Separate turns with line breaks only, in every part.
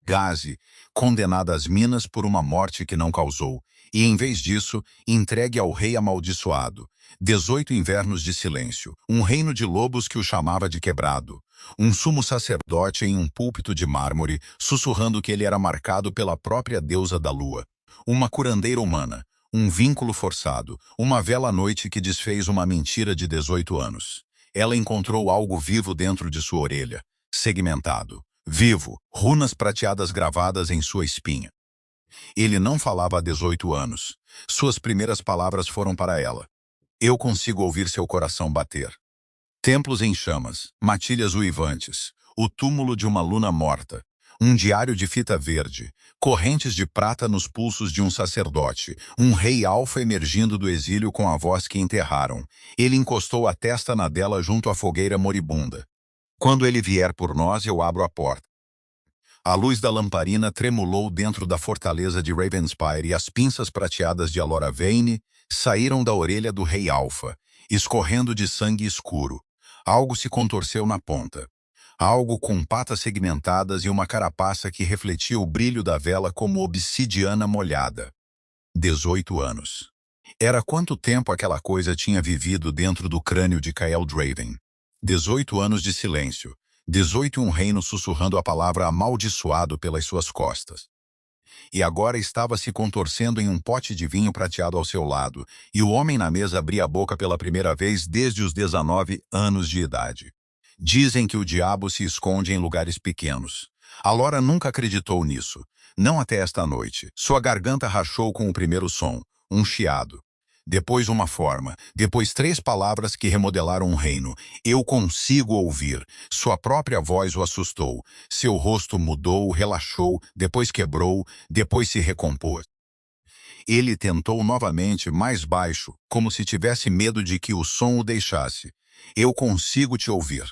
Gaze, condenada às minas por uma morte que não causou, e em vez disso, entregue ao rei amaldiçoado. 18 invernos de silêncio, um reino de lobos que o chamava de quebrado. Um sumo sacerdote em um púlpito de mármore, sussurrando que ele era marcado pela própria deusa da lua. Uma curandeira humana, um vínculo forçado, uma vela à noite que desfez uma mentira de 18 anos. Ela encontrou algo vivo dentro de sua orelha, segmentado, vivo, runas prateadas gravadas em sua espinha. Ele não falava há 18 anos. Suas primeiras palavras foram para ela. Eu consigo ouvir seu coração bater. Templos em chamas, matilhas uivantes, o túmulo de uma luna morta, um diário de fita verde, correntes de prata nos pulsos de um sacerdote, um rei alfa emergindo do exílio com a voz que enterraram. Ele encostou a testa na dela junto à fogueira moribunda. Quando ele vier por nós, eu abro a porta. A luz da lamparina tremulou dentro da fortaleza de Ravenspire e as pinças prateadas de Alora Vane saíram da orelha do rei Alfa, escorrendo de sangue escuro. Algo se contorceu na ponta. Algo com patas segmentadas e uma carapaça que refletia o brilho da vela como obsidiana molhada. 18 anos. Era quanto tempo aquela coisa tinha vivido dentro do crânio de Kael Draven. 18 anos de silêncio. 18 um reino sussurrando a palavra amaldiçoado pelas suas costas. E agora estava se contorcendo em um pote de vinho prateado ao seu lado, e o homem na mesa abria a boca pela primeira vez desde os 19 anos de idade. Dizem que o diabo se esconde em lugares pequenos. Alora nunca acreditou nisso. Não até esta noite. Sua garganta rachou com o primeiro som, um chiado. Depois uma forma, depois 3 palavras que remodelaram um reino. Eu consigo ouvir. Sua própria voz o assustou. Seu rosto mudou, relaxou, depois quebrou, depois se recompôs. Ele tentou novamente, mais baixo, como se tivesse medo de que o som o deixasse. Eu consigo te ouvir.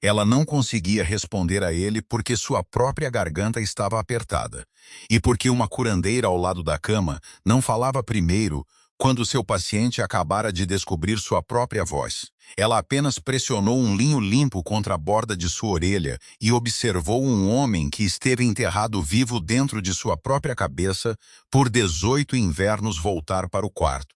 Ela não conseguia responder a ele porque sua própria garganta estava apertada. E porque uma curandeira ao lado da cama não falava primeiro, quando seu paciente acabara de descobrir sua própria voz. Ela apenas pressionou um linho limpo contra a borda de sua orelha e observou um homem que esteve enterrado vivo dentro de sua própria cabeça por 18 invernos voltar para o quarto.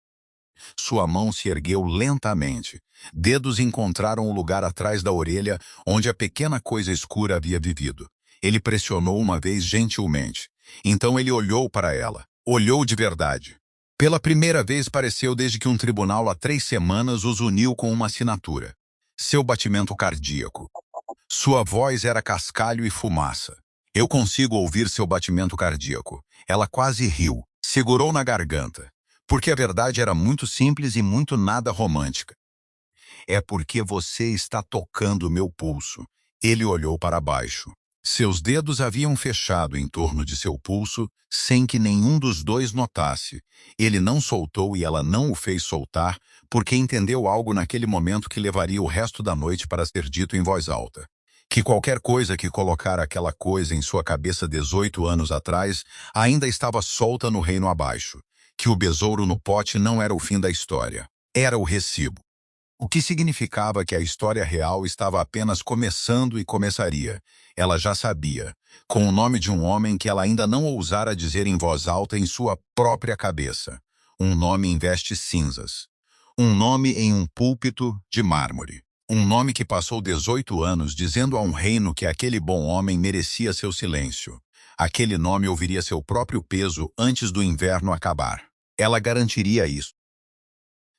Sua mão se ergueu lentamente. Dedos encontraram o lugar atrás da orelha onde a pequena coisa escura havia vivido. Ele pressionou uma vez gentilmente. Então ele olhou para ela. Olhou de verdade. Pela primeira vez pareceu desde que um tribunal há 3 semanas os uniu com uma assinatura. Seu batimento cardíaco. Sua voz era cascalho e fumaça. Eu consigo ouvir seu batimento cardíaco. Ela quase riu. Segurou na garganta. Porque a verdade era muito simples e muito nada romântica. É porque você está tocando meu pulso. Ele olhou para baixo. Seus dedos haviam fechado em torno de seu pulso, sem que nenhum dos dois notasse. Ele não soltou e ela não o fez soltar, porque entendeu algo naquele momento que levaria o resto da noite para ser dito em voz alta. Que qualquer coisa que colocara aquela coisa em sua cabeça 18 anos atrás, ainda estava solta no reino abaixo. Que o besouro no pote não era o fim da história. Era o recibo. O que significava que a história real estava apenas começando e começaria. Ela já sabia, com o nome de um homem que ela ainda não ousara dizer em voz alta em sua própria cabeça. Um nome em vestes cinzas. Um nome em um púlpito de mármore. Um nome que passou 18 anos dizendo a um reino que aquele bom homem merecia seu silêncio. Aquele nome ouviria seu próprio peso antes do inverno acabar. Ela garantiria isso.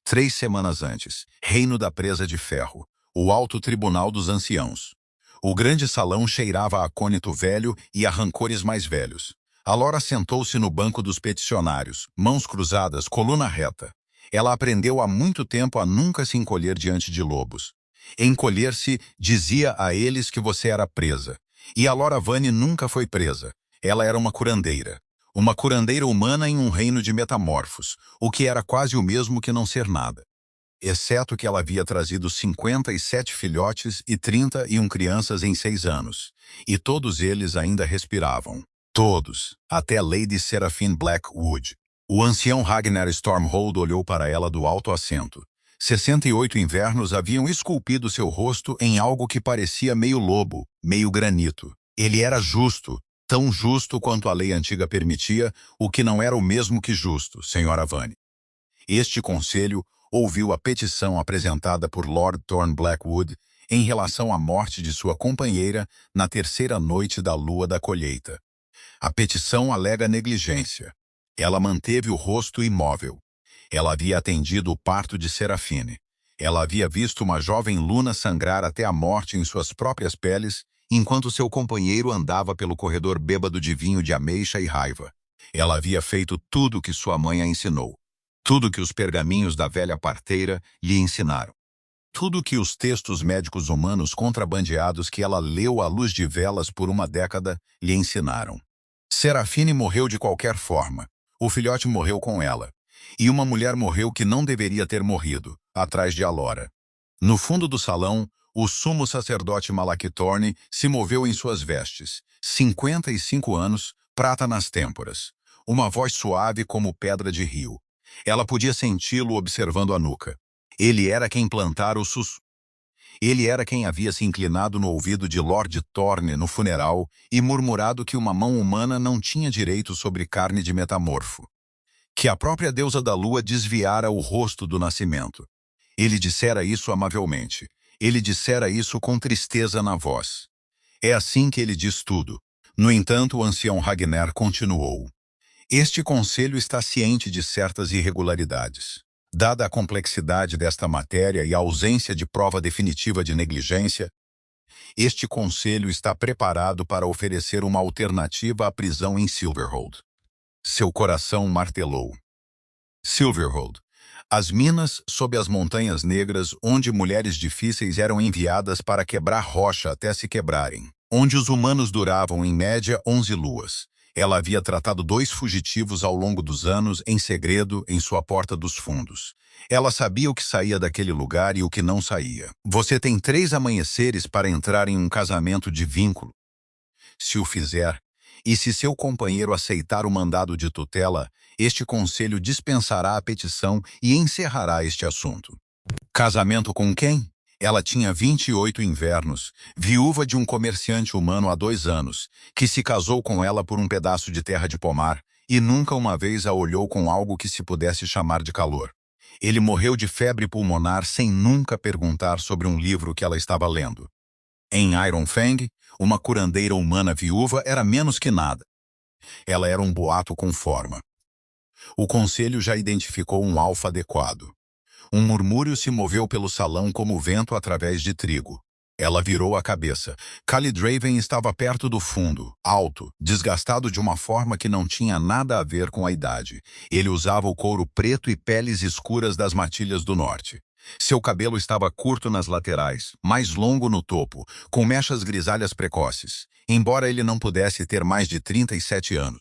3 semanas antes, Reino da Presa de Ferro, o Alto Tribunal dos Anciãos. O grande salão cheirava a acônito velho e a rancores mais velhos. Alora sentou-se no banco dos peticionários, mãos cruzadas, coluna reta. Ela aprendeu há muito tempo a nunca se encolher diante de lobos. Encolher-se dizia a eles que você era presa. E Alora Vane nunca foi presa. Ela era uma curandeira. Uma curandeira humana em um reino de metamorfos, o que era quase o mesmo que não ser nada. Exceto que ela havia trazido 57 filhotes e 31 crianças em 6 anos. E todos eles ainda respiravam. Todos, até Lady Seraphine Blackwood. O ancião Ragnar Stormhold olhou para ela do alto assento. 68 invernos haviam esculpido seu rosto em algo que parecia meio lobo, meio granito. Ele era justo, tão justo quanto a lei antiga permitia, o que não era o mesmo que justo, Sra. Vane. Este conselho ouviu a petição apresentada por Lord Thorn Blackwood em relação à morte de sua companheira na terceira noite da lua da colheita. A petição alega negligência. Ela manteve o rosto imóvel. Ela havia atendido o parto de Serafine. Ela havia visto uma jovem Luna sangrar até a morte em suas próprias peles, enquanto seu companheiro andava pelo corredor bêbado de vinho de ameixa e raiva. Ela havia feito tudo o que sua mãe a ensinou. Tudo o que os pergaminhos da velha parteira lhe ensinaram. Tudo o que os textos médicos humanos contrabandeados que ela leu à luz de velas por uma década lhe ensinaram. Serafine morreu de qualquer forma. O filhote morreu com ela. E uma mulher morreu que não deveria ter morrido, atrás de Alora. No fundo do salão, o sumo sacerdote Malaki Thorne se moveu em suas vestes, 55 anos, prata nas têmporas. Uma voz suave como pedra de rio. Ela podia senti-lo observando a nuca. Ele era quem plantara o Ele era quem havia se inclinado no ouvido de Lord Thorne no funeral e murmurado que uma mão humana não tinha direito sobre carne de metamorfo. Que a própria deusa da lua desviara o rosto do nascimento. Ele dissera isso amavelmente. Ele dissera isso com tristeza na voz. É assim que ele diz tudo. No entanto, o ancião Ragnar continuou. Este conselho está ciente de certas irregularidades. Dada a complexidade desta matéria e a ausência de prova definitiva de negligência, este conselho está preparado para oferecer uma alternativa à prisão em Silverhold. Seu coração martelou. Silverhold. As minas sob as Montanhas Negras, onde mulheres difíceis eram enviadas para quebrar rocha até se quebrarem. Onde os humanos duravam, em média, 11 luas. Ela havia tratado 2 fugitivos ao longo dos anos, em segredo, em sua porta dos fundos. Ela sabia o que saía daquele lugar e o que não saía. Você tem 3 amanheceres para entrar em um casamento de vínculo. Se o fizer, e se seu companheiro aceitar o mandado de tutela, este conselho dispensará a petição e encerrará este assunto. Casamento com quem? Ela tinha 28 invernos, viúva de um comerciante humano há 2 anos, que se casou com ela por um pedaço de terra de pomar, e nunca uma vez a olhou com algo que se pudesse chamar de calor. Ele morreu de febre pulmonar sem nunca perguntar sobre um livro que ela estava lendo. Em Iron Fang, uma curandeira humana viúva era menos que nada. Ela era um boato com forma. O conselho já identificou um alfa adequado. Um murmúrio se moveu pelo salão como vento através de trigo. Ela virou a cabeça. Calidraven estava perto do fundo, alto, desgastado de uma forma que não tinha nada a ver com a idade. Ele usava o couro preto e peles escuras das matilhas do norte. Seu cabelo estava curto nas laterais, mais longo no topo, com mechas grisalhas precoces, embora ele não pudesse ter mais de 37 anos.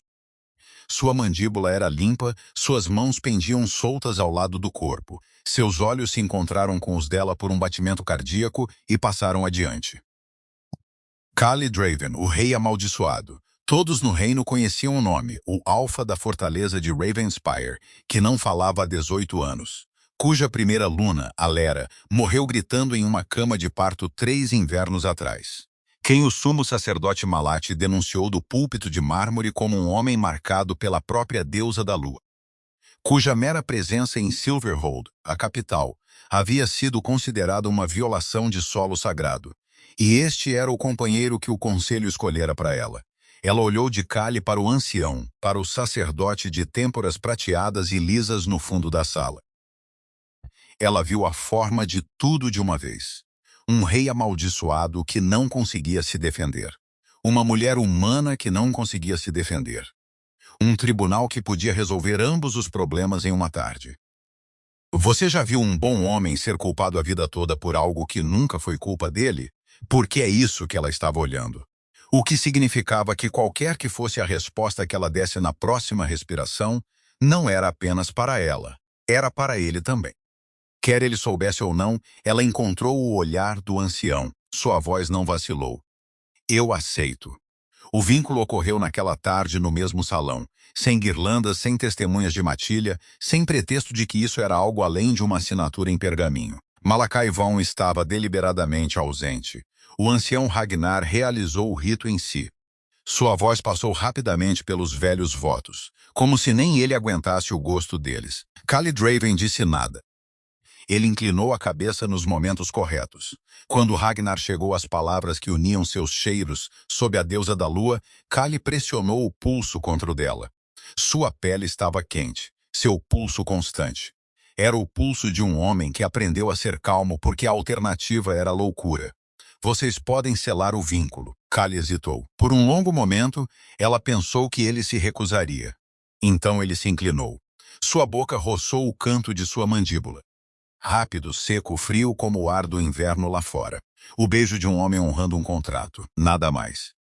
Sua mandíbula era limpa, suas mãos pendiam soltas ao lado do corpo. Seus olhos se encontraram com os dela por um batimento cardíaco e passaram adiante. Calidraven, o rei amaldiçoado. Todos no reino conheciam o nome, o Alfa da fortaleza de Ravenspire, que não falava há 18 anos. Cuja primeira Luna, Alera, morreu gritando em uma cama de parto 3 invernos atrás. Quem o sumo sacerdote Malati denunciou do púlpito de mármore como um homem marcado pela própria deusa da lua, cuja mera presença em Silverhold, a capital, havia sido considerada uma violação de solo sagrado. E este era o companheiro que o conselho escolhera para ela. Ela olhou de Cali para o ancião, para o sacerdote de têmporas prateadas e lisas no fundo da sala. Ela viu a forma de tudo de uma vez. Um rei amaldiçoado que não conseguia se defender. Uma mulher humana que não conseguia se defender. Um tribunal que podia resolver ambos os problemas em uma tarde. Você já viu um bom homem ser culpado a vida toda por algo que nunca foi culpa dele? Porque é isso que ela estava olhando. O que significava que qualquer que fosse a resposta que ela desse na próxima respiração, não era apenas para ela, era para ele também. Quer ele soubesse ou não, ela encontrou o olhar do ancião. Sua voz não vacilou. Eu aceito. O vínculo ocorreu naquela tarde no mesmo salão, sem guirlandas, sem testemunhas de matilha, sem pretexto de que isso era algo além de uma assinatura em pergaminho. Malakai Vaughn estava deliberadamente ausente. O ancião Ragnar realizou o rito em si. Sua voz passou rapidamente pelos velhos votos, como se nem ele aguentasse o gosto deles. Kali Draven disse nada. Ele inclinou a cabeça nos momentos corretos. Quando Ragnar chegou às palavras que uniam seus cheiros sob a deusa da lua, Kali pressionou o pulso contra o dela. Sua pele estava quente, seu pulso constante. Era o pulso de um homem que aprendeu a ser calmo porque a alternativa era loucura. Vocês podem selar o vínculo. Kali hesitou. Por um longo momento, ela pensou que ele se recusaria. Então ele se inclinou. Sua boca roçou o canto de sua mandíbula. Rápido, seco, frio como o ar do inverno lá fora. O beijo de um homem honrando um contrato. Nada mais.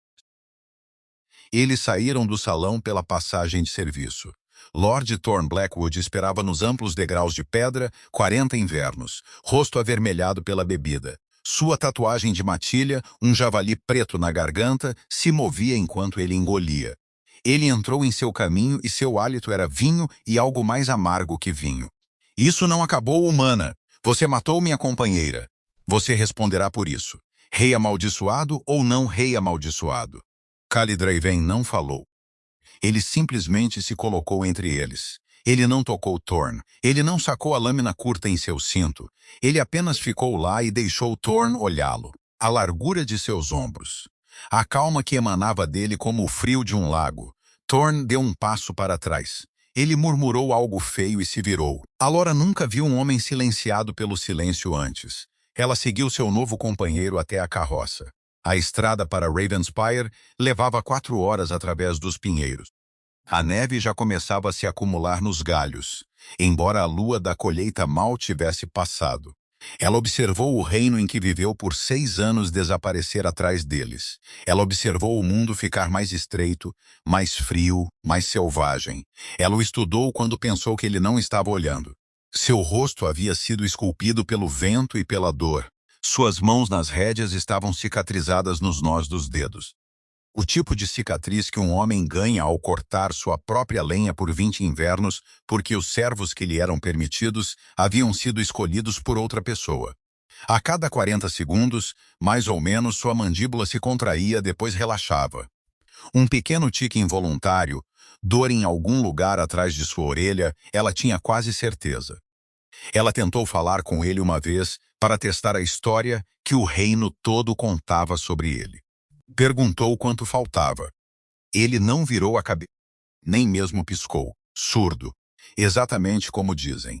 Eles saíram do salão pela passagem de serviço. Lord Thorn Blackwood esperava nos amplos degraus de pedra 40 invernos, rosto avermelhado pela bebida. Sua tatuagem de matilha, um javali preto na garganta, se movia enquanto ele engolia. Ele entrou em seu caminho e seu hálito era vinho e algo mais amargo que vinho. Isso não acabou, humana. Você matou minha companheira. Você responderá por isso. Rei amaldiçoado ou não rei amaldiçoado? Kali Draven não falou. Ele simplesmente se colocou entre eles. Ele não tocou Thorn. Ele não sacou a lâmina curta em seu cinto. Ele apenas ficou lá e deixou Thorn olhá-lo. A largura de seus ombros. A calma que emanava dele como o frio de um lago. Thorn deu um passo para trás. Ele murmurou algo feio e se virou. Alora nunca viu um homem silenciado pelo silêncio antes. Ela seguiu seu novo companheiro até a carroça. A estrada para Ravenspire levava 4 horas através dos pinheiros. A neve já começava a se acumular nos galhos, embora a lua da colheita mal tivesse passado. Ela observou o reino em que viveu por 6 anos desaparecer atrás deles. Ela observou o mundo ficar mais estreito, mais frio, mais selvagem. Ela o estudou quando pensou que ele não estava olhando. Seu rosto havia sido esculpido pelo vento e pela dor. Suas mãos nas rédeas estavam cicatrizadas nos nós dos dedos. O tipo de cicatriz que um homem ganha ao cortar sua própria lenha por 20 invernos porque os servos que lhe eram permitidos haviam sido escolhidos por outra pessoa. A cada 40 segundos, mais ou menos, sua mandíbula se contraía, depois relaxava. Um pequeno tique involuntário, dor em algum lugar atrás de sua orelha, ela tinha quase certeza. Ela tentou falar com ele uma vez para testar a história que o reino todo contava sobre ele. Perguntou quanto faltava. Ele não virou a cabeça, nem mesmo piscou, surdo, exatamente como dizem.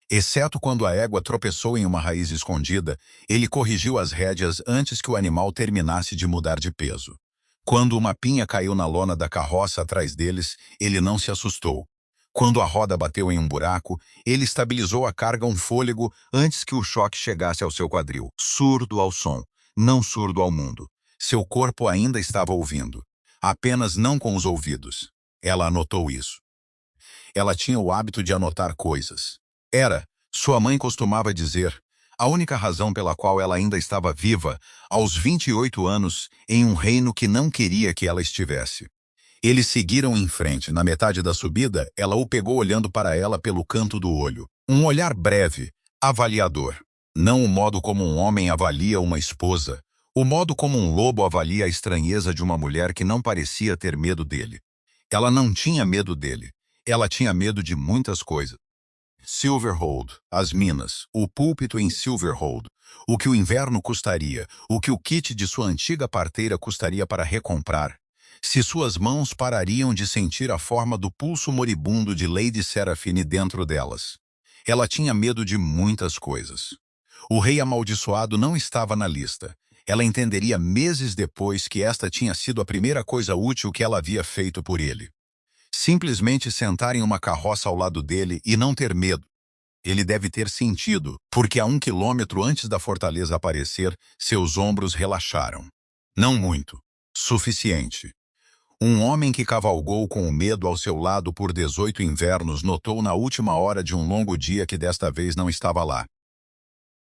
Exceto quando a égua tropeçou em uma raiz escondida, ele corrigiu as rédeas antes que o animal terminasse de mudar de peso. Quando uma pinha caiu na lona da carroça atrás deles, ele não se assustou. Quando a roda bateu em um buraco, ele estabilizou a carga um fôlego antes que o choque chegasse ao seu quadril. Surdo ao som, não surdo ao mundo. Seu corpo ainda estava ouvindo, apenas não com os ouvidos. Ela anotou isso. Ela tinha o hábito de anotar coisas. Sua mãe costumava dizer, a única razão pela qual ela ainda estava viva, aos 28 anos, em um reino que não queria que ela estivesse. Eles seguiram em frente. Na metade da subida, ela o pegou olhando para ela pelo canto do olho. Um olhar breve, avaliador. Não o modo como um homem avalia uma esposa. O modo como um lobo avalia a estranheza de uma mulher que não parecia ter medo dele. Ela não tinha medo dele. Ela tinha medo de muitas coisas. Silverhold, as minas, o púlpito em Silverhold, o que o inverno custaria, o que o kit de sua antiga parteira custaria para recomprar. Se suas mãos parariam de sentir a forma do pulso moribundo de Lady Seraphine dentro delas. Ela tinha medo de muitas coisas. O rei amaldiçoado não estava na lista. Ela entenderia meses depois que esta tinha sido a primeira coisa útil que ela havia feito por ele. Simplesmente sentar em uma carroça ao lado dele e não ter medo. Ele deve ter sentido, porque a 1 quilômetro antes da fortaleza aparecer, seus ombros relaxaram. Não muito. Suficiente. Um homem que cavalgou com o medo ao seu lado por 18 invernos notou na última hora de um longo dia que desta vez não estava lá.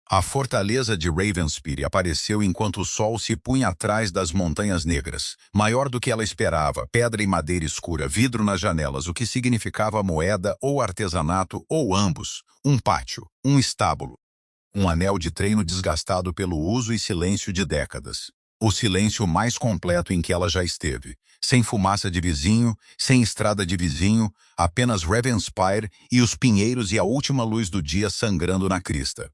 A fortaleza de Ravenspire apareceu enquanto o sol se punha atrás das Montanhas Negras, maior do que ela esperava, pedra e madeira escura, vidro nas janelas, o que significava moeda ou artesanato ou ambos, um pátio, um estábulo, um anel de treino desgastado pelo uso e silêncio de décadas. O silêncio mais completo em que ela já esteve. Sem fumaça de vizinho, sem estrada de vizinho, apenas Ravenspire e os pinheiros e a última luz do dia sangrando na crista.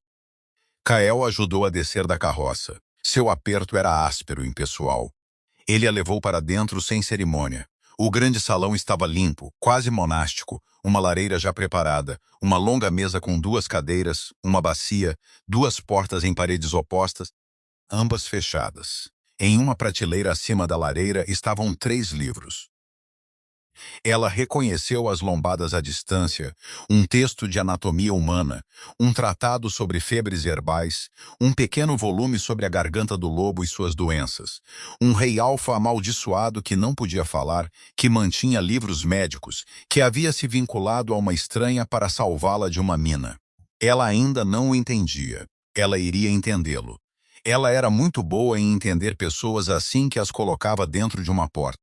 Kael ajudou a descer da carroça. Seu aperto era áspero e impessoal. Ele a levou para dentro sem cerimônia. O grande salão estava limpo, quase monástico, uma lareira já preparada, uma longa mesa com 2 cadeiras, uma bacia, 2 portas em paredes opostas, ambas fechadas. Em uma prateleira acima da lareira estavam 3 livros. Ela reconheceu as lombadas à distância, um texto de anatomia humana, um tratado sobre febres herbais, um pequeno volume sobre a garganta do lobo e suas doenças, um rei alfa amaldiçoado que não podia falar, que mantinha livros médicos, que havia se vinculado a uma estranha para salvá-la de uma mina. Ela ainda não o entendia. Ela iria entendê-lo. Ela era muito boa em entender pessoas assim que as colocava dentro de uma porta.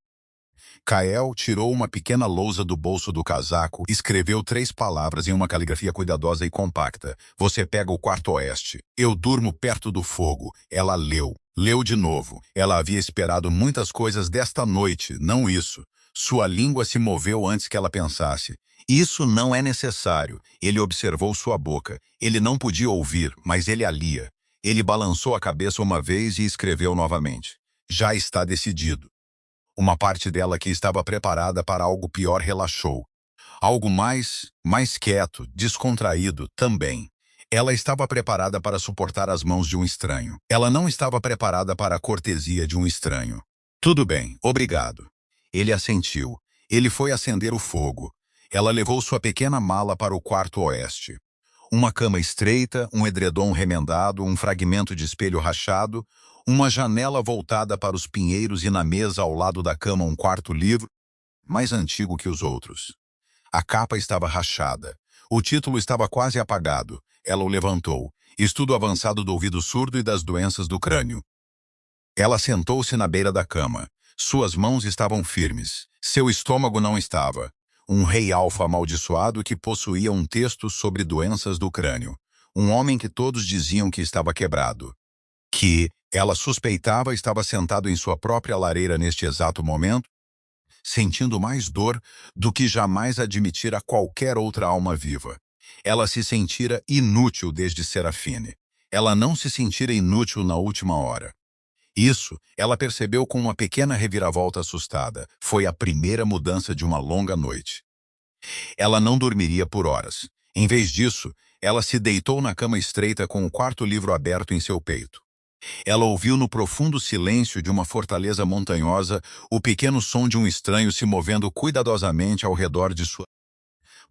Kael tirou uma pequena lousa do bolso do casaco e escreveu 3 palavras em uma caligrafia cuidadosa e compacta. Você pega o quarto oeste. Eu durmo perto do fogo. Ela leu. Leu de novo. Ela havia esperado muitas coisas desta noite, não isso. Sua língua se moveu antes que ela pensasse. Isso não é necessário. Ele observou sua boca. Ele não podia ouvir, mas ele a lia. Ele balançou a cabeça uma vez e escreveu novamente. Já está decidido. Uma parte dela que estava preparada para algo pior relaxou. Algo mais quieto, descontraído, também. Ela estava preparada para suportar as mãos de um estranho. Ela não estava preparada para a cortesia de um estranho. Tudo bem, obrigado. Ele assentiu. Ele foi acender o fogo. Ela levou sua pequena mala para o quarto oeste. Uma cama estreita, um edredom remendado, um fragmento de espelho rachado, uma janela voltada para os pinheiros e na mesa ao lado da cama um quarto livro, mais antigo que os outros. A capa estava rachada. O título estava quase apagado. Ela o levantou. Estudo avançado do ouvido surdo e das doenças do crânio. Ela sentou-se na beira da cama. Suas mãos estavam firmes. Seu estômago não estava. Um rei alfa amaldiçoado que possuía um texto sobre doenças do crânio. Um homem que todos diziam que estava quebrado. Que, ela suspeitava, estava sentado em sua própria lareira neste exato momento, sentindo mais dor do que jamais admitira qualquer outra alma viva. Ela se sentira inútil desde Serafine. Ela não se sentira inútil na última hora. Isso, ela percebeu com uma pequena reviravolta assustada. Foi a primeira mudança de uma longa noite. Ela não dormiria por horas. Em vez disso, ela se deitou na cama estreita com o quarto livro aberto em seu peito. Ela ouviu no profundo silêncio de uma fortaleza montanhosa o pequeno som de um estranho se movendo cuidadosamente ao redor de sua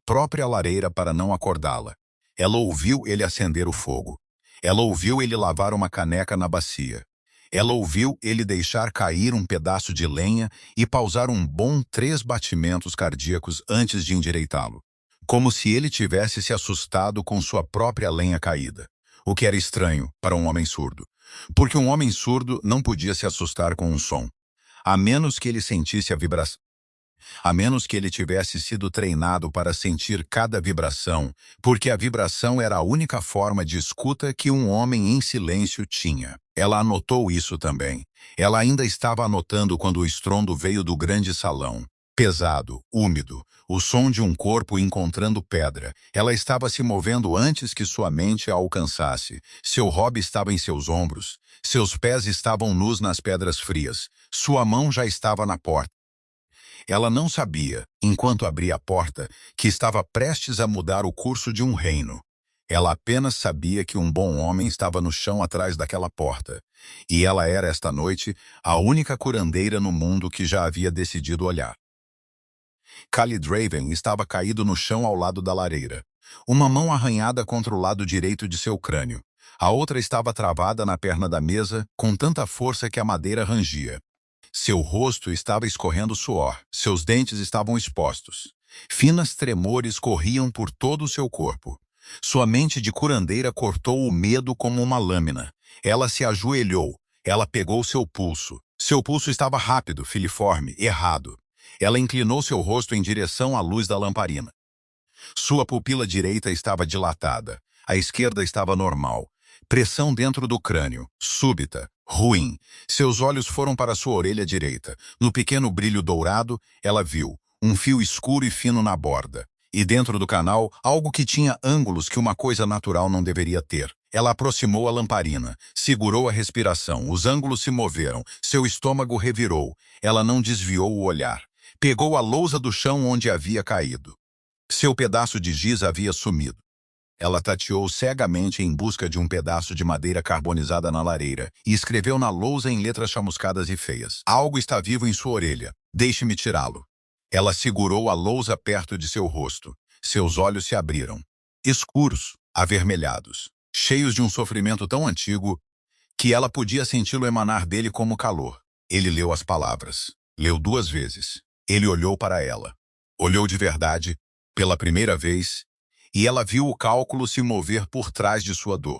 própria lareira para não acordá-la. Ela ouviu ele acender o fogo. Ela ouviu ele lavar uma caneca na bacia. Ela ouviu ele deixar cair um pedaço de lenha e pausar um bom 3 batimentos cardíacos antes de endireitá-lo. Como se ele tivesse se assustado com sua própria lenha caída. O que era estranho para um homem surdo. Porque um homem surdo não podia se assustar com um som. A menos que ele sentisse a vibração. A menos que ele tivesse sido treinado para sentir cada vibração, porque a vibração era a única forma de escuta que um homem em silêncio tinha. Ela anotou isso também. Ela ainda estava anotando quando o estrondo veio do grande salão. Pesado, úmido, o som de um corpo encontrando pedra. Ela estava se movendo antes que sua mente a alcançasse. Seu hobby estava em seus ombros. Seus pés estavam nus nas pedras frias. Sua mão já estava na porta. Ela não sabia, enquanto abria a porta, que estava prestes a mudar o curso de um reino. Ela apenas sabia que um bom homem estava no chão atrás daquela porta. E ela era, esta noite, a única curandeira no mundo que já havia decidido olhar. Khalid Raven estava caído no chão ao lado da lareira. Uma mão arranhada contra o lado direito de seu crânio. A outra estava travada na perna da mesa, com tanta força que a madeira rangia. Seu rosto estava escorrendo suor, seus dentes estavam expostos. Finas tremores corriam por todo o seu corpo. Sua mente de curandeira cortou o medo como uma lâmina. Ela se ajoelhou, ela pegou seu pulso. Seu pulso estava rápido, filiforme, errado. Ela inclinou seu rosto em direção à luz da lamparina. Sua pupila direita estava dilatada, a esquerda estava normal. Pressão dentro do crânio, súbita, ruim. Seus olhos foram para sua orelha direita. No pequeno brilho dourado, ela viu um fio escuro e fino na borda. E dentro do canal, algo que tinha ângulos que uma coisa natural não deveria ter. Ela aproximou a lamparina, segurou a respiração, os ângulos se moveram, seu estômago revirou. Ela não desviou o olhar. Pegou a lousa do chão onde havia caído. Seu pedaço de giz havia sumido. Ela tateou cegamente em busca de um pedaço de madeira carbonizada na lareira e escreveu na lousa em letras chamuscadas e feias. Algo está vivo em sua orelha. Deixe-me tirá-lo. Ela segurou a lousa perto de seu rosto. Seus olhos se abriram. Escuros, avermelhados, cheios de um sofrimento tão antigo que ela podia senti-lo emanar dele como calor. Ele leu as palavras. Leu 2 vezes. Ele olhou para ela. Olhou de verdade, pela primeira vez, e ela viu o cálculo se mover por trás de sua dor.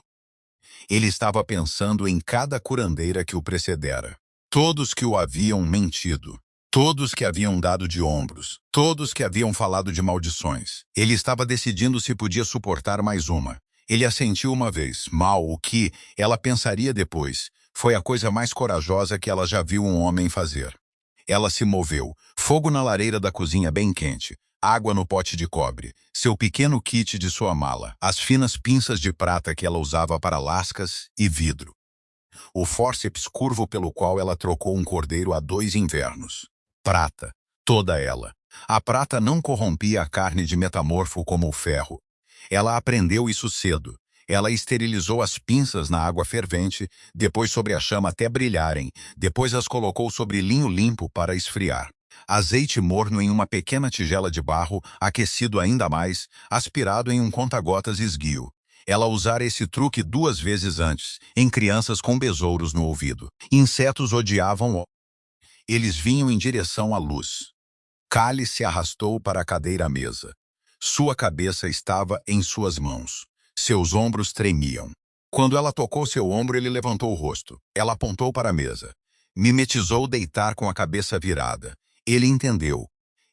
Ele estava pensando em cada curandeira que o precedera. Todos que o haviam mentido. Todos que haviam dado de ombros. Todos que haviam falado de maldições. Ele estava decidindo se podia suportar mais uma. Ele a sentiu uma vez. Mal, o que ela pensaria depois. Foi a coisa mais corajosa que ela já viu um homem fazer. Ela se moveu. Fogo na lareira da cozinha bem quente. Água no pote de cobre, seu pequeno kit de sua mala, as finas pinças de prata que ela usava para lascas e vidro. O fórceps curvo pelo qual ela trocou um cordeiro há 2 invernos. Prata, toda ela. A prata não corrompia a carne de metamorfo como o ferro. Ela aprendeu isso cedo. Ela esterilizou as pinças na água fervente, depois sobre a chama até brilharem, depois as colocou sobre linho limpo para esfriar. Azeite morno em uma pequena tigela de barro, aquecido ainda mais, aspirado em um conta-gotas esguio. Ela usara esse truque 2 vezes antes, em crianças com besouros no ouvido. Insetos odiavam-o. Eles vinham em direção à luz. Callie se arrastou para a cadeira à mesa. Sua cabeça estava em suas mãos. Seus ombros tremiam. Quando ela tocou seu ombro, ele levantou o rosto. Ela apontou para a mesa. Mimetizou deitar com a cabeça virada. Ele entendeu.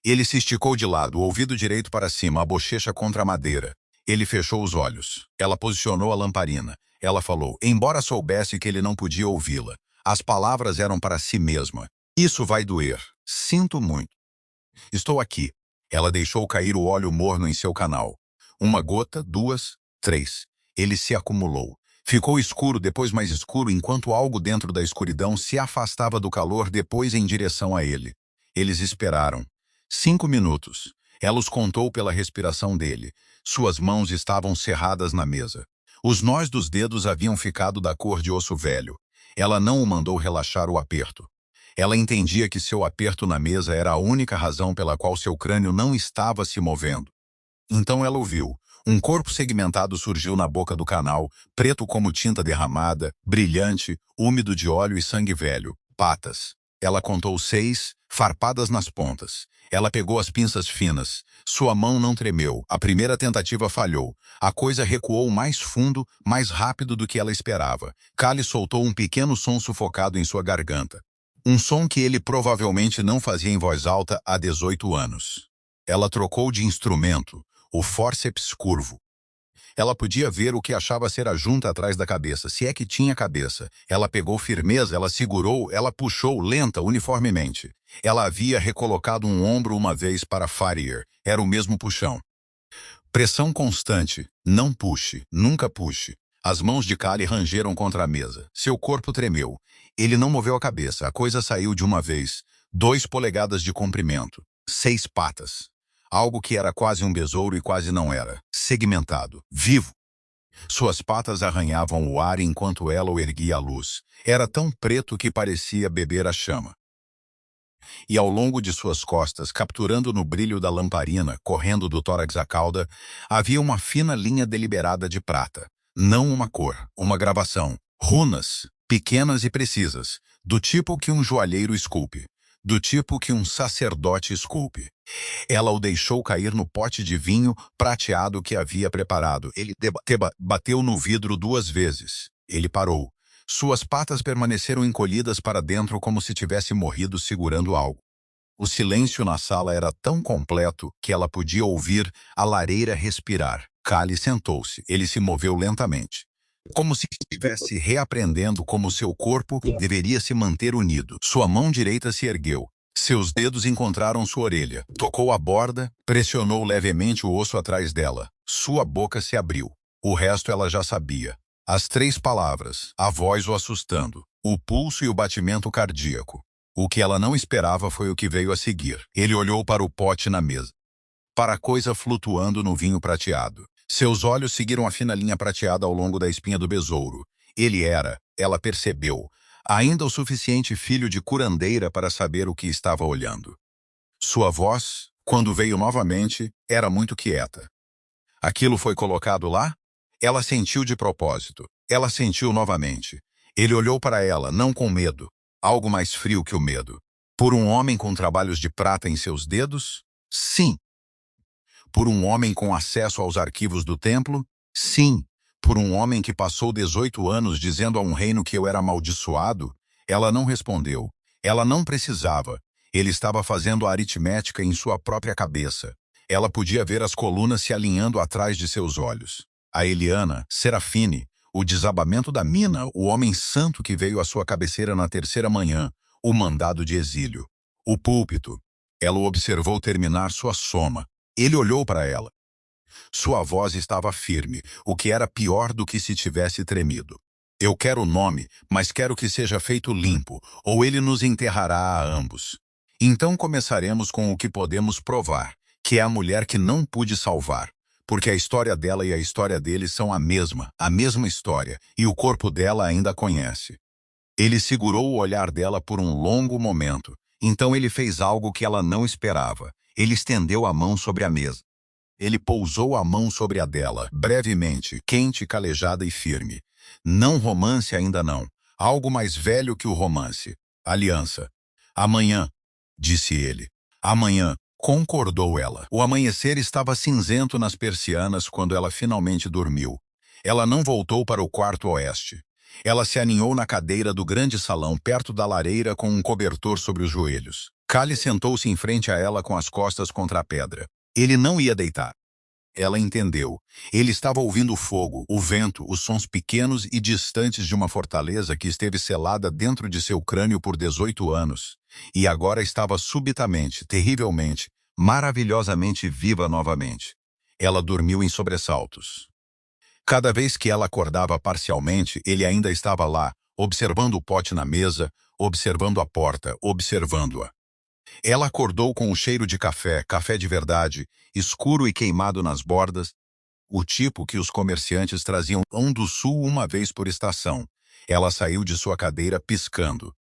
Ele se esticou de lado, o ouvido direito para cima, a bochecha contra a madeira. Ele fechou os olhos. Ela posicionou a lamparina. Ela falou, embora soubesse que ele não podia ouvi-la. As palavras eram para si mesma. Isso vai doer. Sinto muito. Estou aqui. Ela deixou cair o óleo morno em seu canal. 1 gota, 2, 3. Ele se acumulou. Ficou escuro, depois mais escuro, enquanto algo dentro da escuridão se afastava do calor, depois em direção a ele. Eles esperaram. 5 minutos. Ela os contou pela respiração dele. Suas mãos estavam cerradas na mesa. Os nós dos dedos haviam ficado da cor de osso velho. Ela não o mandou relaxar o aperto. Ela entendia que seu aperto na mesa era a única razão pela qual seu crânio não estava se movendo. Então ela ouviu. Um corpo segmentado surgiu na boca do canal, preto como tinta derramada, brilhante, úmido de óleo e sangue velho. Patas. Ela contou 6, farpadas nas pontas. Ela pegou as pinças finas. Sua mão não tremeu. A primeira tentativa falhou. A coisa recuou mais fundo, mais rápido do que ela esperava. Callie soltou um pequeno som sufocado em sua garganta. Um som que ele provavelmente não fazia em voz alta há 18 anos. Ela trocou de instrumento, o fórceps curvo. Ela podia ver o que achava ser a junta atrás da cabeça, se é que tinha cabeça. Ela pegou firmeza, ela segurou, ela puxou lenta, uniformemente. Ela havia recolocado um ombro uma vez para Farrier. Era o mesmo puxão. Pressão constante. Não puxe, nunca puxe. As mãos de Callie rangeram contra a mesa. Seu corpo tremeu. Ele não moveu a cabeça. A coisa saiu de uma vez. 2 polegadas de comprimento. 6 patas. Algo que era quase um besouro e quase não era. Segmentado. Vivo. Suas patas arranhavam o ar enquanto ela o erguia à luz. Era tão preto que parecia beber a chama. E ao longo de suas costas, capturando no brilho da lamparina, correndo do tórax à cauda, havia uma fina linha deliberada de prata. Não uma cor, uma gravação. Runas, pequenas e precisas, do tipo que um joalheiro esculpe, do tipo que um sacerdote esculpe. Ela o deixou cair no pote de vinho prateado que havia preparado. Ele bateu no vidro 2 vezes. Ele parou. Suas patas permaneceram encolhidas para dentro como se tivesse morrido segurando algo. O silêncio na sala era tão completo que ela podia ouvir a lareira respirar. Callie sentou-se. Ele se moveu lentamente. como se estivesse reaprendendo como seu corpo deveria se manter unido. Sua mão direita se ergueu. Seus dedos encontraram sua orelha. Tocou a borda, pressionou levemente o osso atrás dela. Sua boca se abriu. O resto ela já sabia. As 3 palavras, a voz o assustando, o pulso e o batimento cardíaco. O que ela não esperava foi o que veio a seguir. Ele olhou para o pote na mesa, para a coisa flutuando no vinho prateado. Seus olhos seguiram a fina linha prateada ao longo da espinha do besouro. Ele era, ela percebeu, ainda o suficiente filho de curandeira para saber o que estava olhando. Sua voz, quando veio novamente, era muito quieta. Aquilo foi colocado lá? Ela sentiu de propósito. Ela sentiu novamente. Ele olhou para ela, não com medo, algo mais frio que o medo. Por um homem com trabalhos de prata em seus dedos? Sim. Por um homem com acesso aos arquivos do templo? Sim. Por um homem que passou 18 anos dizendo a um reino que eu era amaldiçoado? Ela não respondeu. Ela não precisava. Ele estava fazendo a aritmética em sua própria cabeça. Ela podia ver as colunas se alinhando atrás de seus olhos. A Eliana, Serafine, o desabamento da mina, o homem santo que veio à sua cabeceira na 3ª manhã, o mandado de exílio. O púlpito. Ela o observou terminar sua soma. Ele olhou para ela. Sua voz estava firme, o que era pior do que se tivesse tremido. Eu quero o nome, mas quero que seja feito limpo, ou ele nos enterrará a ambos. Então começaremos com o que podemos provar, que é a mulher que não pude salvar, porque a história dela e a história dele são a mesma história, e o corpo dela ainda a conhece. Ele segurou o olhar dela por um longo momento. Então ele fez algo que ela não esperava. Ele estendeu a mão sobre a mesa. Ele pousou a mão sobre a dela, brevemente, quente, calejada e firme. Não romance ainda não. Algo mais velho que o romance. Aliança. Amanhã, disse ele. Amanhã, concordou ela. O amanhecer estava cinzento nas persianas quando ela finalmente dormiu. Ela não voltou para o quarto oeste. Ela se aninhou na cadeira do grande salão, perto da lareira, com um cobertor sobre os joelhos. Callie sentou-se em frente a ela com as costas contra a pedra. Ele não ia deitar. Ela entendeu. Ele estava ouvindo o fogo, o vento, os sons pequenos e distantes de uma fortaleza que esteve selada dentro de seu crânio por 18 anos. E agora estava subitamente, terrivelmente, maravilhosamente viva novamente. Ela dormiu em sobressaltos. Cada vez que ela acordava parcialmente, ele ainda estava lá, observando o pote na mesa, observando a porta, observando-a. Ela acordou com o cheiro de café, café de verdade, escuro e queimado nas bordas, o tipo que os comerciantes traziam do sul uma vez por estação. Ela saiu de sua cadeira piscando.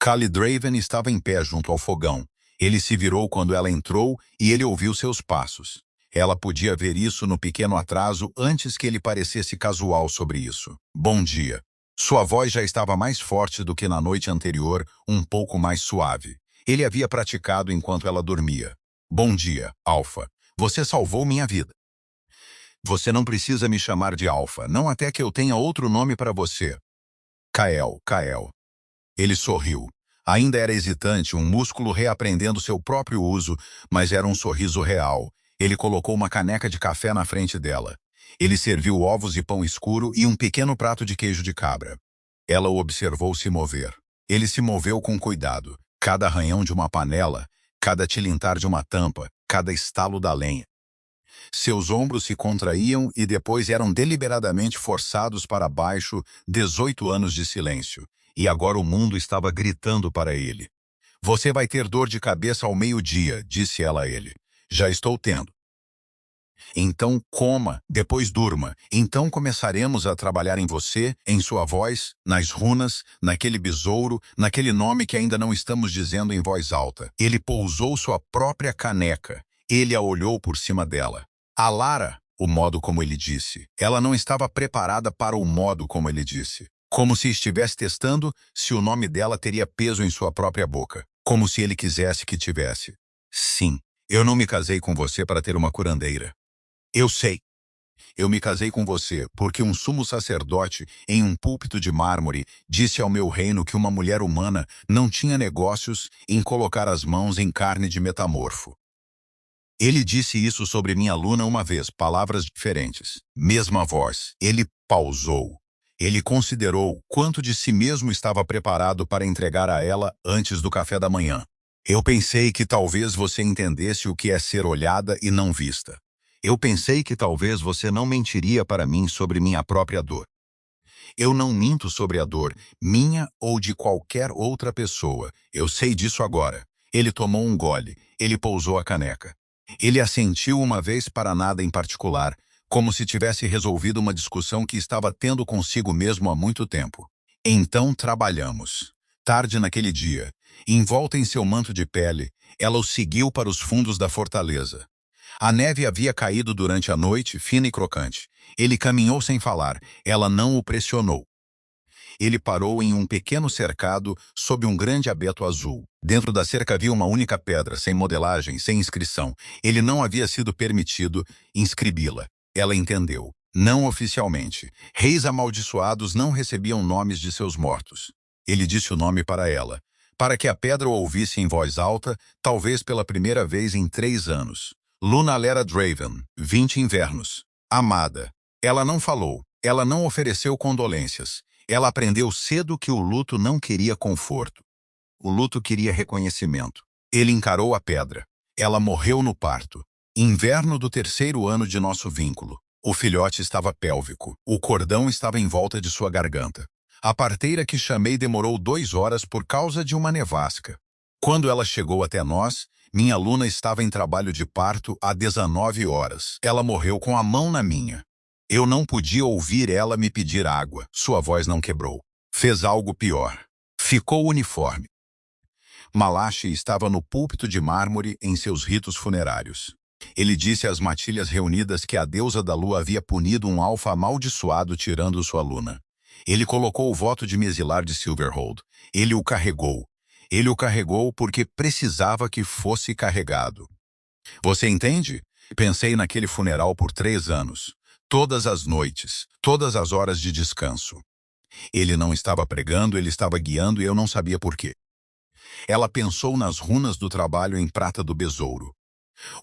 Callie Draven estava em pé junto ao fogão. Ele se virou quando ela entrou e ele ouviu seus passos. Ela podia ver isso no pequeno atraso antes que ele parecesse casual sobre isso. Bom dia. Sua voz já estava mais forte do que na noite anterior, um pouco mais suave. Ele havia praticado enquanto ela dormia. Bom dia, Alpha. Você salvou minha vida. Você não precisa me chamar de Alpha, não até que eu tenha outro nome para você. Kael. Ele sorriu. Ainda era hesitante, um músculo reaprendendo seu próprio uso, mas era um sorriso real. Ele colocou uma caneca de café na frente dela. Ele serviu ovos e pão escuro e um pequeno prato de queijo de cabra. Ela o observou se mover. Ele se moveu com cuidado. Cada arranhão de uma panela, cada tilintar de uma tampa, cada estalo da lenha. Seus ombros se contraíam e depois eram deliberadamente forçados para baixo, 18 anos de silêncio. E agora o mundo estava gritando para ele. Você vai ter dor de cabeça ao meio-dia, disse ela a ele. Já estou tendo. Então coma, depois durma. Então começaremos a trabalhar em você, em sua voz, nas runas, naquele besouro, naquele nome que ainda não estamos dizendo em voz alta. Ele pousou sua própria caneca. Ele a olhou por cima dela. A Lara, o modo como ele disse. Ela não estava preparada para o modo como ele disse. Como se estivesse testando se o nome dela teria peso em sua própria boca. Como se ele quisesse que tivesse. Sim, eu não me casei com você para ter uma curandeira. Eu sei. Eu me casei com você porque um sumo sacerdote, em um púlpito de mármore, disse ao meu reino que uma mulher humana não tinha negócios em colocar as mãos em carne de metamorfo. Ele disse isso sobre minha aluna uma vez, palavras diferentes. Mesma voz. Ele pausou. Ele considerou quanto de si mesmo estava preparado para entregar a ela antes do café da manhã. Eu pensei que talvez você entendesse o que é ser olhada e não vista. Eu pensei que talvez você não mentiria para mim sobre minha própria dor. Eu não minto sobre a dor, minha ou de qualquer outra pessoa. Eu sei disso agora. Ele tomou um gole. Ele pousou a caneca. Ele assentiu uma vez para nada em particular, como se tivesse resolvido uma discussão que estava tendo consigo mesmo há muito tempo. Então trabalhamos. Tarde naquele dia, envolta em seu manto de pele, ela o seguiu para os fundos da fortaleza. A neve havia caído durante a noite, fina e crocante. Ele caminhou sem falar. Ela não o pressionou. Ele parou em um pequeno cercado sob um grande abeto azul. Dentro da cerca havia uma única pedra, sem modelagem, sem inscrição. Ele não havia sido permitido inscrevi-la. Ela entendeu. Não oficialmente. Reis amaldiçoados não recebiam nomes de seus mortos. Ele disse o nome para ela, para que a pedra o ouvisse em voz alta, talvez pela primeira vez em 3 anos. Luna Lera Draven, 20 invernos. Amada. Ela não falou. Ela não ofereceu condolências. Ela aprendeu cedo que o luto não queria conforto. O luto queria reconhecimento. Ele encarou a pedra. Ela morreu no parto. Inverno do 3º ano de nosso vínculo. O filhote estava pélvico. O cordão estava em volta de sua garganta. A parteira que chamei demorou 2 horas por causa de uma nevasca. Quando ela chegou até nós, minha Luna estava em trabalho de parto há 19 horas. Ela morreu com a mão na minha. Eu não podia ouvir ela me pedir água. Sua voz não quebrou. Fez algo pior. Ficou uniforme. Malachi estava no púlpito de mármore em seus ritos funerários. Ele disse às matilhas reunidas que a deusa da lua havia punido um alfa amaldiçoado tirando sua Luna. Ele colocou o voto de me exilar de Silverhold. Ele o carregou. Ele o carregou porque precisava que fosse carregado. Você entende? Pensei naquele funeral por 3 anos. Todas as noites, todas as horas de descanso. Ele não estava pregando, ele estava guiando e eu não sabia por quê. Ela pensou nas runas do trabalho em prata do besouro.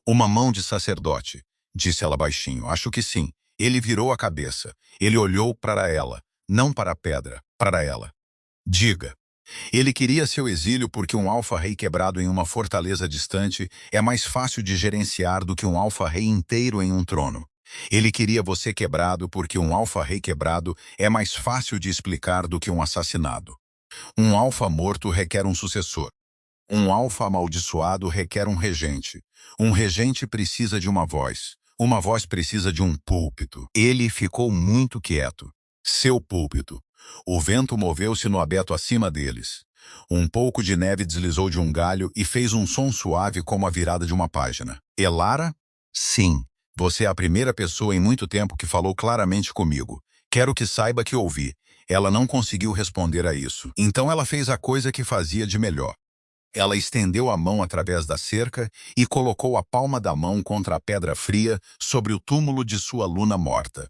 Uma mão de sacerdote, disse ela baixinho. Acho que sim. Ele virou a cabeça. Ele olhou para ela, não para a pedra, para ela. Diga. Ele queria seu exílio porque um alfa-rei quebrado em uma fortaleza distante é mais fácil de gerenciar do que um alfa-rei inteiro em um trono. Ele queria você quebrado porque um alfa-rei quebrado é mais fácil de explicar do que um assassinado. Um alfa morto requer um sucessor. Um alfa amaldiçoado requer um regente. Um regente precisa de uma voz. Uma voz precisa de um púlpito. Ele ficou muito quieto. Seu púlpito. O vento moveu-se no abeto acima deles. Um pouco de neve deslizou de um galho e fez um som suave como a virada de uma página. Elara? Sim. Você é a primeira pessoa em muito tempo que falou claramente comigo. Quero que saiba que ouvi. Ela não conseguiu responder a isso. Então ela fez a coisa que fazia de melhor. Ela estendeu a mão através da cerca e colocou a palma da mão contra a pedra fria sobre o túmulo de sua Luna morta.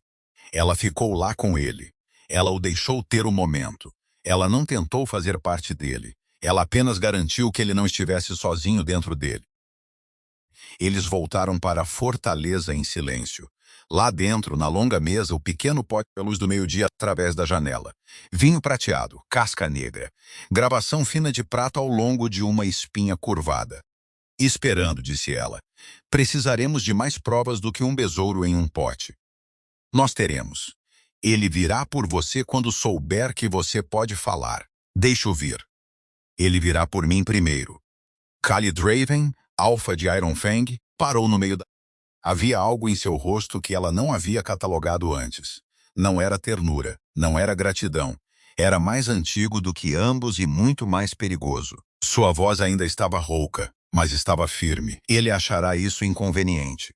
Ela ficou lá com ele. Ela o deixou ter o momento. Ela não tentou fazer parte dele. Ela apenas garantiu que ele não estivesse sozinho dentro dele. Eles voltaram para a fortaleza em silêncio. Lá dentro, na longa mesa, o pequeno pote à luz do meio-dia através da janela. Vinho prateado, casca negra. Gravação fina de prata ao longo de uma espinha curvada. Esperando, disse ela. Precisaremos de mais provas do que um besouro em um pote. Nós teremos. Ele virá por você quando souber que você pode falar. Deixe-o vir. Ele virá por mim primeiro. Kali Draven, alfa de Iron Fang, parou no meio da... Havia algo em seu rosto que ela não havia catalogado antes. Não era ternura, não era gratidão. Era mais antigo do que ambos e muito mais perigoso. Sua voz ainda estava rouca, mas estava firme. Ele achará isso inconveniente.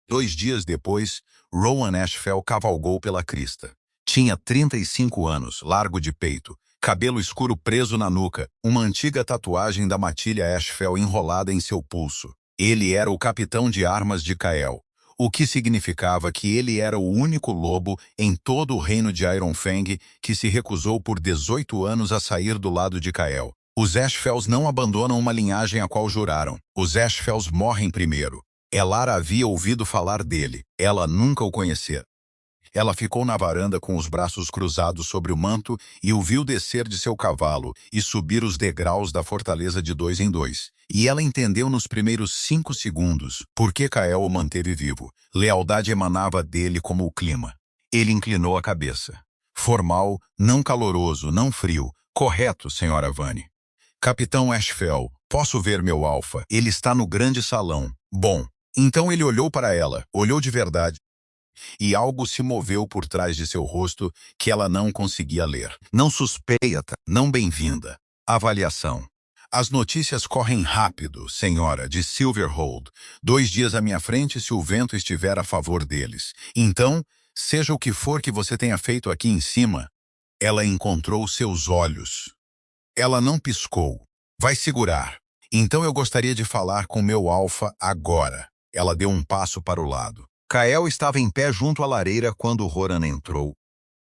2 dias depois, Rowan Ashfell cavalgou pela crista. Tinha 35 anos, largo de peito, cabelo escuro preso na nuca, uma antiga tatuagem da matilha Ashfell enrolada em seu pulso. Ele era o capitão de armas de Kael, o que significava que ele era o único lobo em todo o reino de Iron Fang que se recusou por 18 anos a sair do lado de Kael. Os Ashfells não abandonam uma linhagem a qual juraram. Os Ashfells morrem primeiro. Elara havia ouvido falar dele. Ela nunca o conhecera. Ela ficou na varanda com os braços cruzados sobre o manto e o viu descer de seu cavalo e subir os degraus da fortaleza de 2 em 2. E ela entendeu nos primeiros 5 segundos por que Kael o manteve vivo. Lealdade emanava dele como o clima. Ele inclinou a cabeça. Formal, não caloroso, não frio. Correto, senhora Vane. Capitão Ashfell, posso ver meu alfa? Ele está no grande salão. Bom. Então ele olhou para ela, olhou de verdade. E algo se moveu por trás de seu rosto que ela não conseguia ler. Não suspeita, não bem-vinda. Avaliação. As notícias correm rápido, senhora, de Silverhold. 2 dias à minha frente se o vento estiver a favor deles. Então, seja o que for que você tenha feito aqui em cima, ela encontrou seus olhos. Ela não piscou. Vai segurar. Então eu gostaria de falar com meu alfa agora. Ela deu um passo para o lado. Kael estava em pé junto à lareira quando Horan entrou.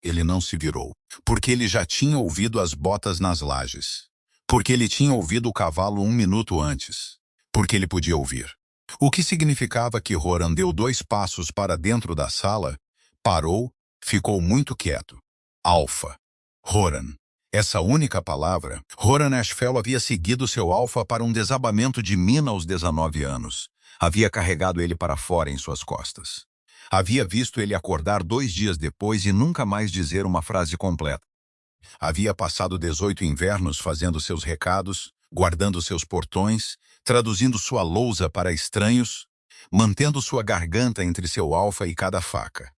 Ele não se virou, porque ele já tinha ouvido as botas nas lajes. Porque ele tinha ouvido o cavalo 1 minuto antes. Porque ele podia ouvir. O que significava que Horan deu 2 passos para dentro da sala, parou, ficou muito quieto. Alfa. Horan. Essa única palavra, Horan Ashfell havia seguido seu alfa para um desabamento de mina aos 19 anos. Havia carregado ele para fora em suas costas. Havia visto ele acordar 2 dias depois e nunca mais dizer uma frase completa. Havia passado 18 invernos fazendo seus recados, guardando seus portões, traduzindo sua lousa para estranhos, mantendo sua garganta entre seu alfa e cada faca.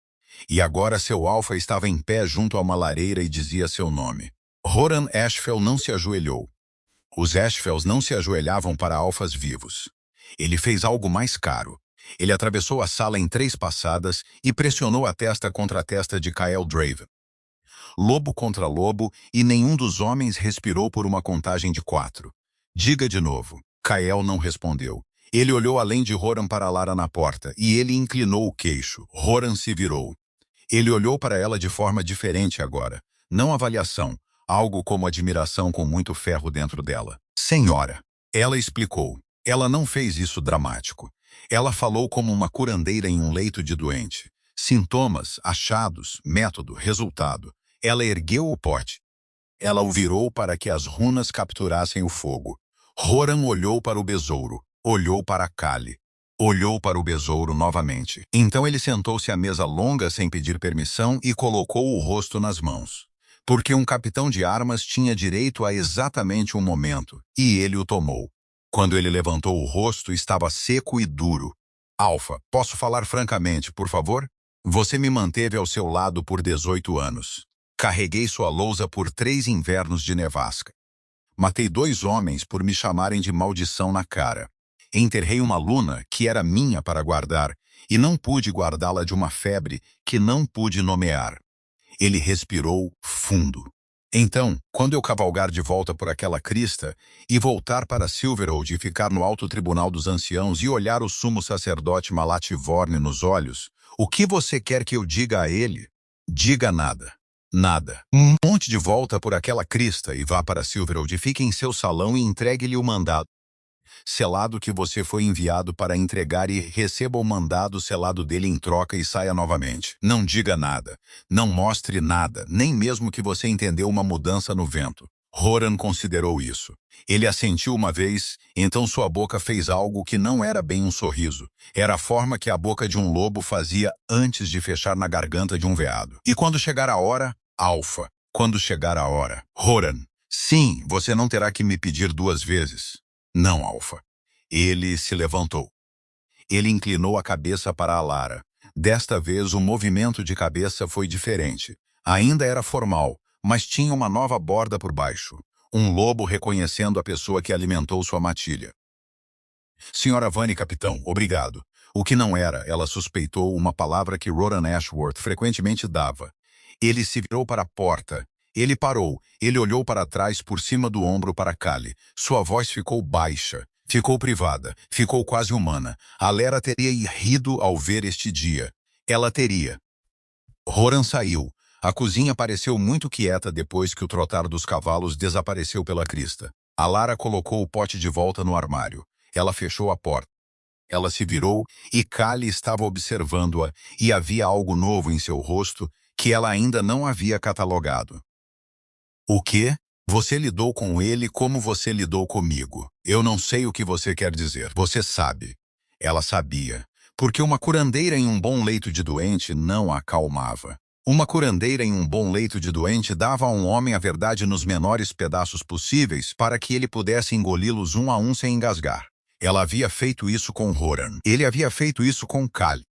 E agora seu alfa estava em pé junto a uma lareira e dizia seu nome. Horan Ashfell não se ajoelhou. Os Ashfells não se ajoelhavam para alfas vivos. Ele fez algo mais caro. Ele atravessou a sala em 3 passadas e pressionou a testa contra a testa de Kael Draven. Lobo contra lobo, e nenhum dos homens respirou por uma contagem de 4. Diga de novo. Kael não respondeu. Ele olhou além de Horan para Lara na porta, e ele inclinou o queixo. Horan se virou. Ele olhou para ela de forma diferente agora. Não avaliação, algo como admiração com muito ferro dentro dela. Senhora. Ela explicou. Ela não fez isso dramático. Ela falou como uma curandeira em um leito de doente. Sintomas, achados, método, resultado. Ela ergueu o pote. Ela o virou para que as runas capturassem o fogo. Horan olhou para o besouro. Olhou para Kali. Olhou para o besouro novamente. Então ele sentou-se à mesa longa sem pedir permissão e colocou o rosto nas mãos. Porque um capitão de armas tinha direito a exatamente um momento, e ele o tomou. Quando ele levantou o rosto, estava seco e duro. Alfa, posso falar francamente, por favor? Você me manteve ao seu lado por 18 anos. Carreguei sua lousa por 3 invernos de nevasca. Matei 2 homens por me chamarem de maldição na cara. Enterrei uma luna que era minha para guardar, e não pude guardá-la de uma febre que não pude nomear. Ele respirou fundo. Então, quando eu cavalgar de volta por aquela crista e voltar para Silverhold e ficar no alto tribunal dos anciãos e olhar o sumo sacerdote Malativorne nos olhos, o que você quer que eu diga a ele? Diga nada. Nada. Monte de volta por aquela crista e vá para Silverhold e fique em seu salão e entregue-lhe o mandado selado que você foi enviado para entregar e receba o mandado selado dele em troca e saia novamente. Não diga nada. Não mostre nada, nem mesmo que você entendeu uma mudança no vento. Horan considerou isso. Ele assentiu uma vez, então sua boca fez algo que não era bem um sorriso. Era a forma que a boca de um lobo fazia antes de fechar na garganta de um veado. E quando chegar a hora, Alfa. Quando chegar a hora. Horan. Sim, você não terá que me pedir 2 vezes. Não, Alfa. Ele se levantou. Ele inclinou a cabeça para a Lara. Desta vez o movimento de cabeça foi diferente. Ainda era formal, mas tinha uma nova borda por baixo. Um lobo reconhecendo a pessoa que alimentou sua matilha. Senhora Vane, capitão, obrigado. O que não era, ela suspeitou uma palavra que Roran Ashworth frequentemente dava. Ele se virou para a porta. Ele parou. Ele olhou para trás por cima do ombro para Kali. Sua voz ficou baixa. Ficou privada. Ficou quase humana. A Lara teria rido ao ver este dia. Ela teria. Horan saiu. A cozinha pareceu muito quieta depois que o trotar dos cavalos desapareceu pela crista. A Lara colocou o pote de volta no armário. Ela fechou a porta. Ela se virou e Callie estava observando-a e havia algo novo em seu rosto que ela ainda não havia catalogado. O quê? Você lidou com ele como você lidou comigo. Eu não sei o que você quer dizer. Você sabe. Ela sabia. Porque uma curandeira em um bom leito de doente não a acalmava. Uma curandeira em um bom leito de doente dava a um homem a verdade nos menores pedaços possíveis para que ele pudesse engoli-los um a um sem engasgar. Ela havia feito isso com Horan. Ele havia feito isso com Callie.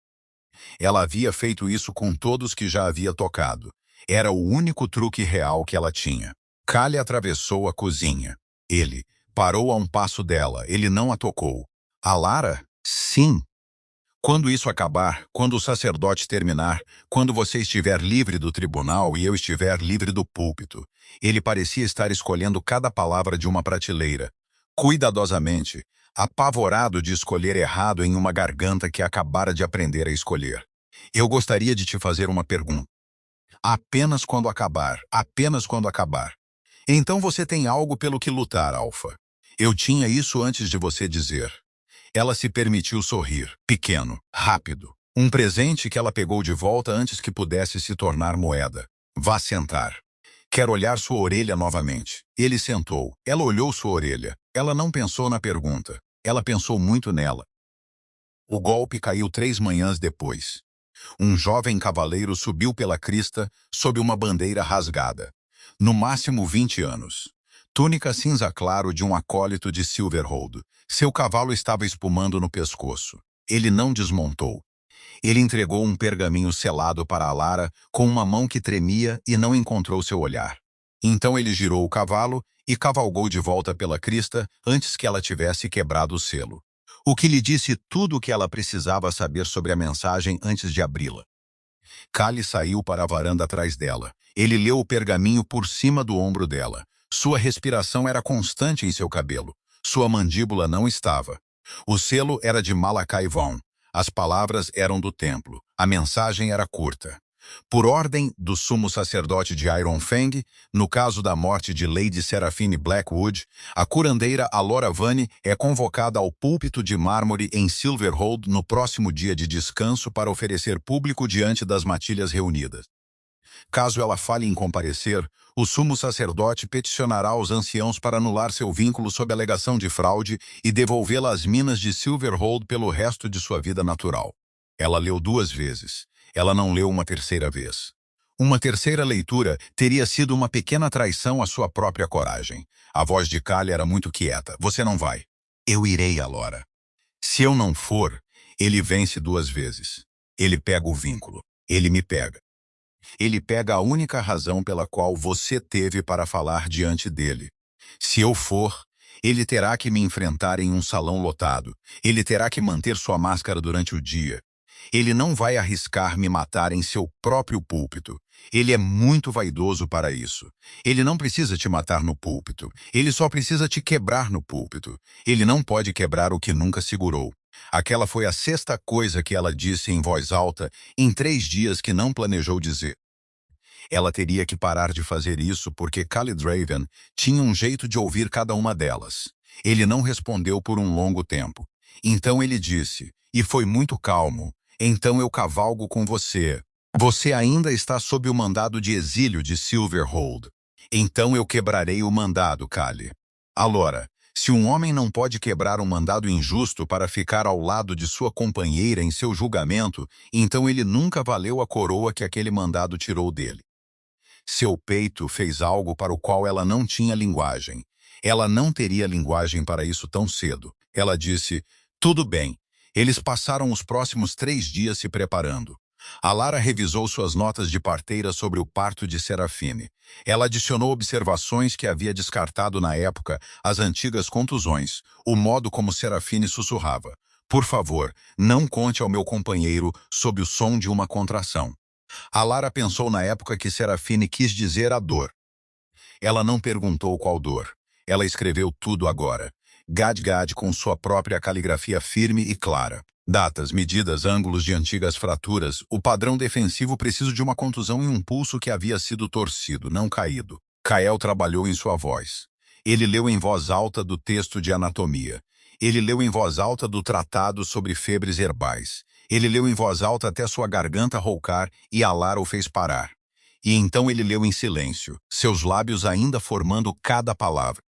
Ela havia feito isso com todos que já havia tocado. Era o único truque real que ela tinha. Callie atravessou a cozinha. Ele parou a um passo dela. Ele não a tocou. A Lara? Sim. Quando isso acabar, quando o sacerdote terminar, quando você estiver livre do tribunal e eu estiver livre do púlpito. Ele parecia estar escolhendo cada palavra de uma prateleira. Cuidadosamente, apavorado de escolher errado em uma garganta que acabara de aprender a escolher. Eu gostaria de te fazer uma pergunta. Apenas quando acabar, apenas quando acabar. Então você tem algo pelo que lutar, Alpha. Eu tinha isso antes de você dizer. Ela se permitiu sorrir, pequeno, rápido. Um presente que ela pegou de volta antes que pudesse se tornar moeda. Vá sentar. Quer olhar sua orelha novamente. Ele sentou. Ela olhou sua orelha. Ela não pensou na pergunta. Ela pensou muito nela. O golpe caiu 3 manhãs depois. Um jovem cavaleiro subiu pela crista sob uma bandeira rasgada. No máximo 20 anos. Túnica cinza claro de um acólito de Silverhold. Seu cavalo estava espumando no pescoço. Ele não desmontou. Ele entregou um pergaminho selado para a Lara com uma mão que tremia e não encontrou seu olhar. Então ele girou o cavalo e cavalgou de volta pela crista antes que ela tivesse quebrado o selo. O que lhe disse tudo o que ela precisava saber sobre a mensagem antes de abri-la. Callie saiu para a varanda atrás dela. Ele leu o pergaminho por cima do ombro dela. Sua respiração era constante em seu cabelo. Sua mandíbula não estava. O selo era de Malakai Vaughn. As palavras eram do templo. A mensagem era curta. Por ordem do sumo sacerdote de Iron Fang, no caso da morte de Lady Seraphine Blackwood, a curandeira Alora Vane é convocada ao púlpito de mármore em Silverhold no próximo dia de descanso para oferecer público diante das matilhas reunidas. Caso ela falhe em comparecer, o sumo sacerdote peticionará os anciãos para anular seu vínculo sob alegação de fraude e devolvê-la às minas de Silverhold pelo resto de sua vida natural. Ela leu 2 vezes. Ela não leu uma terceira vez. Uma terceira leitura teria sido uma pequena traição à sua própria coragem. A voz de Callie era muito quieta. Você não vai. Eu irei, Alora. Se eu não for, ele vence 2 vezes. Ele pega o vínculo. Ele me pega. Ele pega a única razão pela qual você teve para falar diante dele. Se eu for, ele terá que me enfrentar em um salão lotado. Ele terá que manter sua máscara durante o dia. Ele não vai arriscar me matar em seu próprio púlpito. Ele é muito vaidoso para isso. Ele não precisa te matar no púlpito. Ele só precisa te quebrar no púlpito. Ele não pode quebrar o que nunca segurou. Aquela foi a 6ª coisa que ela disse em voz alta em 3 dias que não planejou dizer. Ela teria que parar de fazer isso porque Callie Draven tinha um jeito de ouvir cada uma delas. Ele não respondeu por um longo tempo. Então ele disse, e foi muito calmo, então eu cavalgo com você. Você ainda está sob o mandado de exílio de Silverhold. Então eu quebrarei o mandado, Callie. Alora, se um homem não pode quebrar um mandado injusto para ficar ao lado de sua companheira em seu julgamento, então ele nunca valeu a coroa que aquele mandado tirou dele. Seu peito fez algo para o qual ela não tinha linguagem. Ela não teria linguagem para isso tão cedo. Ela disse, tudo bem. Eles passaram os próximos 3 dias se preparando. A Lara revisou suas notas de parteira sobre o parto de Seraphine. Ela adicionou observações que havia descartado na época, as antigas contusões, o modo como Seraphine sussurrava. Por favor, não conte ao meu companheiro sob o som de uma contração. A Lara pensou na época que Seraphine quis dizer a dor. Ela não perguntou qual dor. Ela escreveu tudo agora. Gad-Gad com sua própria caligrafia firme e clara. Datas, medidas, ângulos de antigas fraturas, o padrão defensivo preciso de uma contusão em um pulso que havia sido torcido, não caído. Kael trabalhou em sua voz. Ele leu em voz alta do texto de anatomia. Ele leu em voz alta do Tratado sobre Febres Herbais. Ele leu em voz alta até sua garganta roucar e Alar o fez parar. E então ele leu em silêncio, seus lábios ainda formando cada palavra.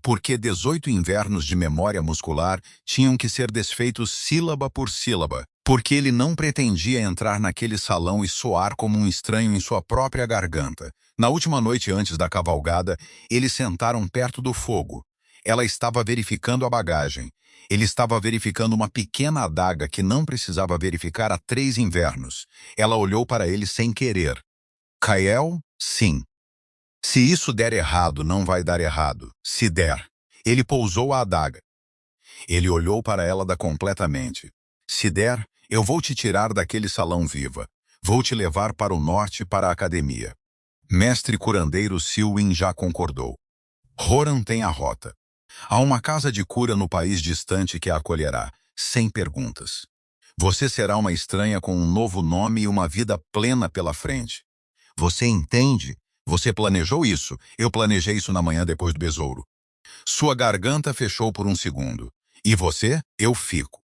Porque 18 invernos de memória muscular tinham que ser desfeitos sílaba por sílaba, porque ele não pretendia entrar naquele salão e soar como um estranho em sua própria garganta. Na última noite antes da cavalgada, eles sentaram perto do fogo. Ela estava verificando a bagagem. Ele estava verificando uma pequena adaga que não precisava verificar há 3 invernos. Ela olhou para ele sem querer. Kael, sim. Se isso der errado, não vai dar errado. Se der. Ele pousou a adaga. Ele olhou para ela completamente. Se der, eu vou te tirar daquele salão viva. Vou te levar para o norte, para a academia. Mestre curandeiro Silwyn já concordou. Horan tem a rota. Há uma casa de cura no país distante que a acolherá, sem perguntas. Você será uma estranha com um novo nome e uma vida plena pela frente. Você entende? Você planejou isso. Eu planejei isso na manhã depois do besouro. Sua garganta fechou por um segundo. E você? Eu fico.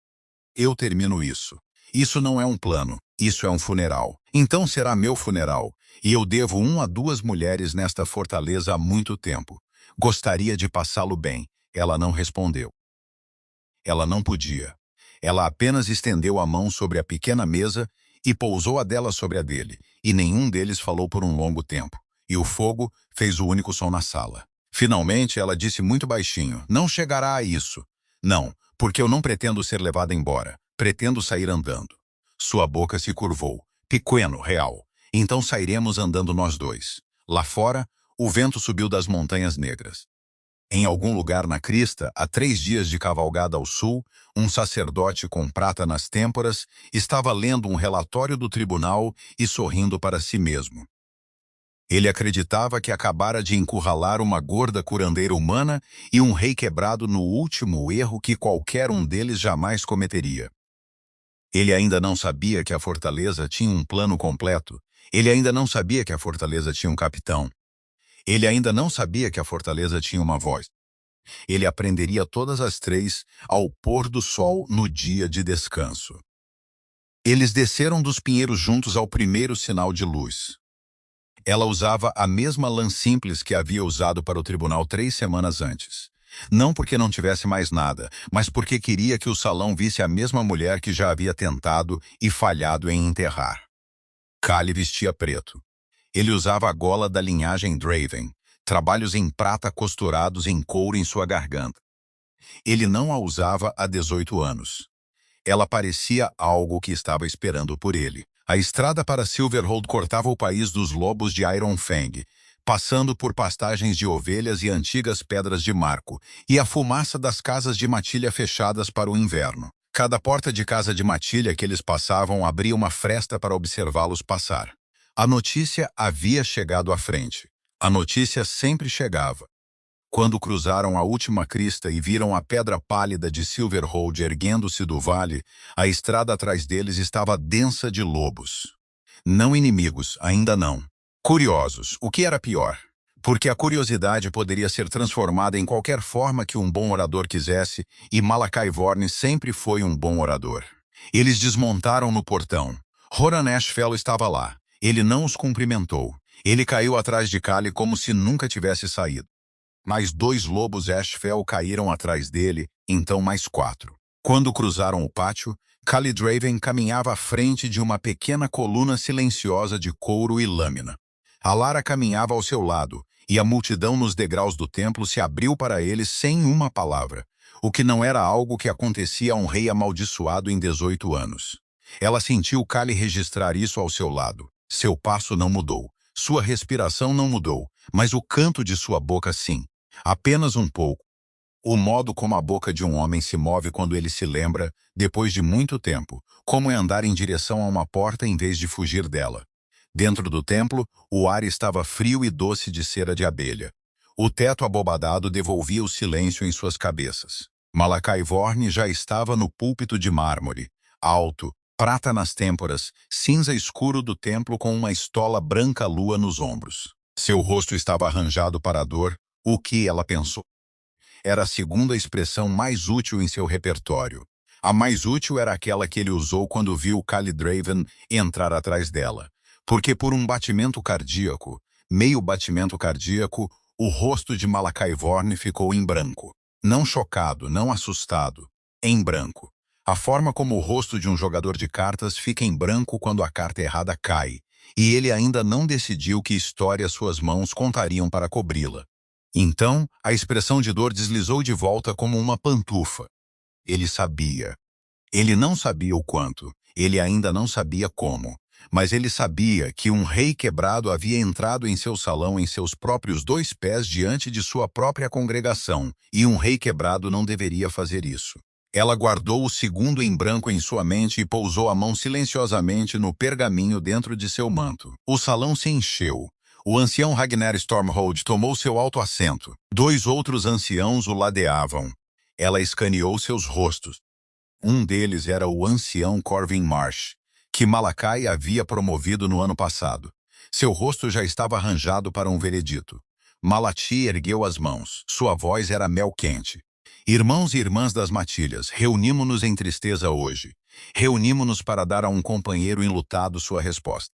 Eu termino isso. Isso não é um plano. Isso é um funeral. Então será meu funeral. E eu devo 1 a 2 mulheres nesta fortaleza há muito tempo. Gostaria de passá-lo bem. Ela não respondeu. Ela não podia. Ela apenas estendeu a mão sobre a pequena mesa e pousou a dela sobre a dele. E nenhum deles falou por um longo tempo. E o fogo fez o único som na sala. Finalmente, ela disse muito baixinho, não chegará a isso. Não, porque eu não pretendo ser levada embora. Pretendo sair andando. Sua boca se curvou. Pequeno, real. Então sairemos andando nós dois. Lá fora, o vento subiu das montanhas negras. Em algum lugar na crista, a 3 dias de cavalgada ao sul, um sacerdote com prata nas têmporas estava lendo um relatório do tribunal e sorrindo para si mesmo. Ele acreditava que acabara de encurralar uma gorda curandeira humana e um rei quebrado no último erro que qualquer um deles jamais cometeria. Ele ainda não sabia que a fortaleza tinha um plano completo. Ele ainda não sabia que a fortaleza tinha um capitão. Ele ainda não sabia que a fortaleza tinha uma voz. Ele aprenderia todas as 3 ao pôr do sol no dia de descanso. Eles desceram dos pinheiros juntos ao primeiro sinal de luz. Ela usava a mesma lã simples que havia usado para o tribunal 3 semanas antes. Não porque não tivesse mais nada, mas porque queria que o salão visse a mesma mulher que já havia tentado e falhado em enterrar. Kali vestia preto. Ele usava a gola da linhagem Draven, trabalhos em prata costurados em couro em sua garganta. Ele não a usava há 18 anos. Ela parecia algo que estava esperando por ele. A estrada para Silverhold cortava o país dos lobos de Iron Fang, passando por pastagens de ovelhas e antigas pedras de marco, e a fumaça das casas de matilha fechadas para o inverno. Cada porta de casa de matilha que eles passavam abria uma fresta para observá-los passar. A notícia havia chegado à frente. A notícia sempre chegava. Quando cruzaram a última crista e viram a pedra pálida de Silverhold erguendo-se do vale, a estrada atrás deles estava densa de lobos. Não inimigos, ainda não. Curiosos, o que era pior? Porque a curiosidade poderia ser transformada em qualquer forma que um bom orador quisesse, e Malakai Vorn sempre foi um bom orador. Eles desmontaram no portão. Horan Ashfell estava lá. Ele não os cumprimentou. Ele caiu atrás de Kali como se nunca tivesse saído. Mais 2 lobos Ashfell caíram atrás dele, então mais 4. Quando cruzaram o pátio, Kali Draven caminhava à frente de uma pequena coluna silenciosa de couro e lâmina. Alara caminhava ao seu lado, e a multidão nos degraus do templo se abriu para ele sem uma palavra, o que não era algo que acontecia a um rei amaldiçoado em 18 anos. Ela sentiu Kali registrar isso ao seu lado. Seu passo não mudou. Sua respiração não mudou, mas o canto de sua boca sim. Apenas um pouco. O modo como a boca de um homem se move quando ele se lembra, depois de muito tempo, como é andar em direção a uma porta em vez de fugir dela. Dentro do templo, o ar estava frio e doce de cera de abelha. O teto abobadado devolvia o silêncio em suas cabeças. Malakai Vorn já estava no púlpito de mármore, alto, prata nas têmporas, cinza escuro do templo com uma estola branca lua nos ombros. Seu rosto estava arranjado para a dor. O que ela pensou? era a segunda expressão mais útil em seu repertório. A mais útil era aquela que ele usou quando viu Kali Draven entrar atrás dela. Porque por um batimento cardíaco, meio batimento cardíaco, o rosto de Malakai Vorn ficou em branco. Não chocado, não assustado, em branco. A forma como o rosto de um jogador de cartas fica em branco quando a carta errada cai, e ele ainda não decidiu que história suas mãos contariam para cobri-la. Então, a expressão de dor deslizou de volta como uma pantufa. Ele sabia. Ele não sabia o quanto, ele ainda não sabia como, mas ele sabia que um rei quebrado havia entrado em seu salão em seus próprios 2 pés diante de sua própria congregação, e um rei quebrado não deveria fazer isso. Ela guardou o segundo em branco em sua mente e pousou a mão silenciosamente no pergaminho dentro de seu manto. O salão se encheu. O ancião Ragnar Stormhold tomou seu alto assento. 2 outros anciãos o ladeavam. Ela escaneou seus rostos. Um deles era o ancião Corvin Marsh, que Malakai havia promovido no ano passado. Seu rosto já estava arranjado para um veredito. Malati ergueu as mãos. Sua voz era mel quente. Irmãos e irmãs das matilhas, reunimo-nos em tristeza hoje. Reunimo-nos para dar a um companheiro enlutado sua resposta.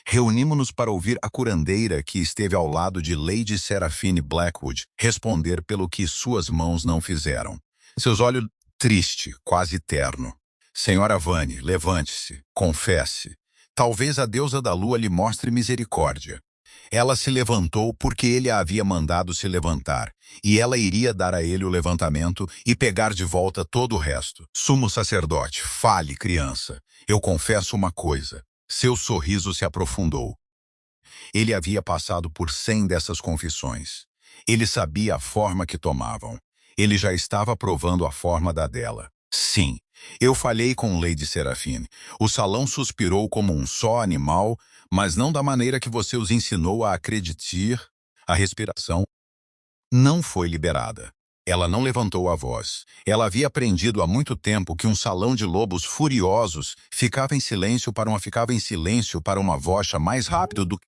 Reunimo-nos para ouvir a curandeira que esteve ao lado de Lady Seraphine Blackwood responder pelo que suas mãos não fizeram. Seus olhos triste, quase terno. Senhora Vane, levante-se, confesse. Talvez a deusa da lua lhe mostre misericórdia. Ela se levantou porque ele a havia mandado se levantar, e ela iria dar a ele o levantamento e pegar de volta todo o resto. Sumo sacerdote, fale, criança. Eu confesso uma coisa. Seu sorriso se aprofundou. Ele havia passado por 100 dessas confissões. Ele sabia a forma que tomavam. Ele já estava provando a forma da dela. Sim, eu falhei com Lady Seraphine. O salão suspirou como um só animal, mas não da maneira que você os ensinou a acreditar. A respiração não foi liberada. Ela não levantou a voz. Ela havia aprendido há muito tempo que um salão de lobos furiosos ficava em silêncio para uma voz mais rápido do que...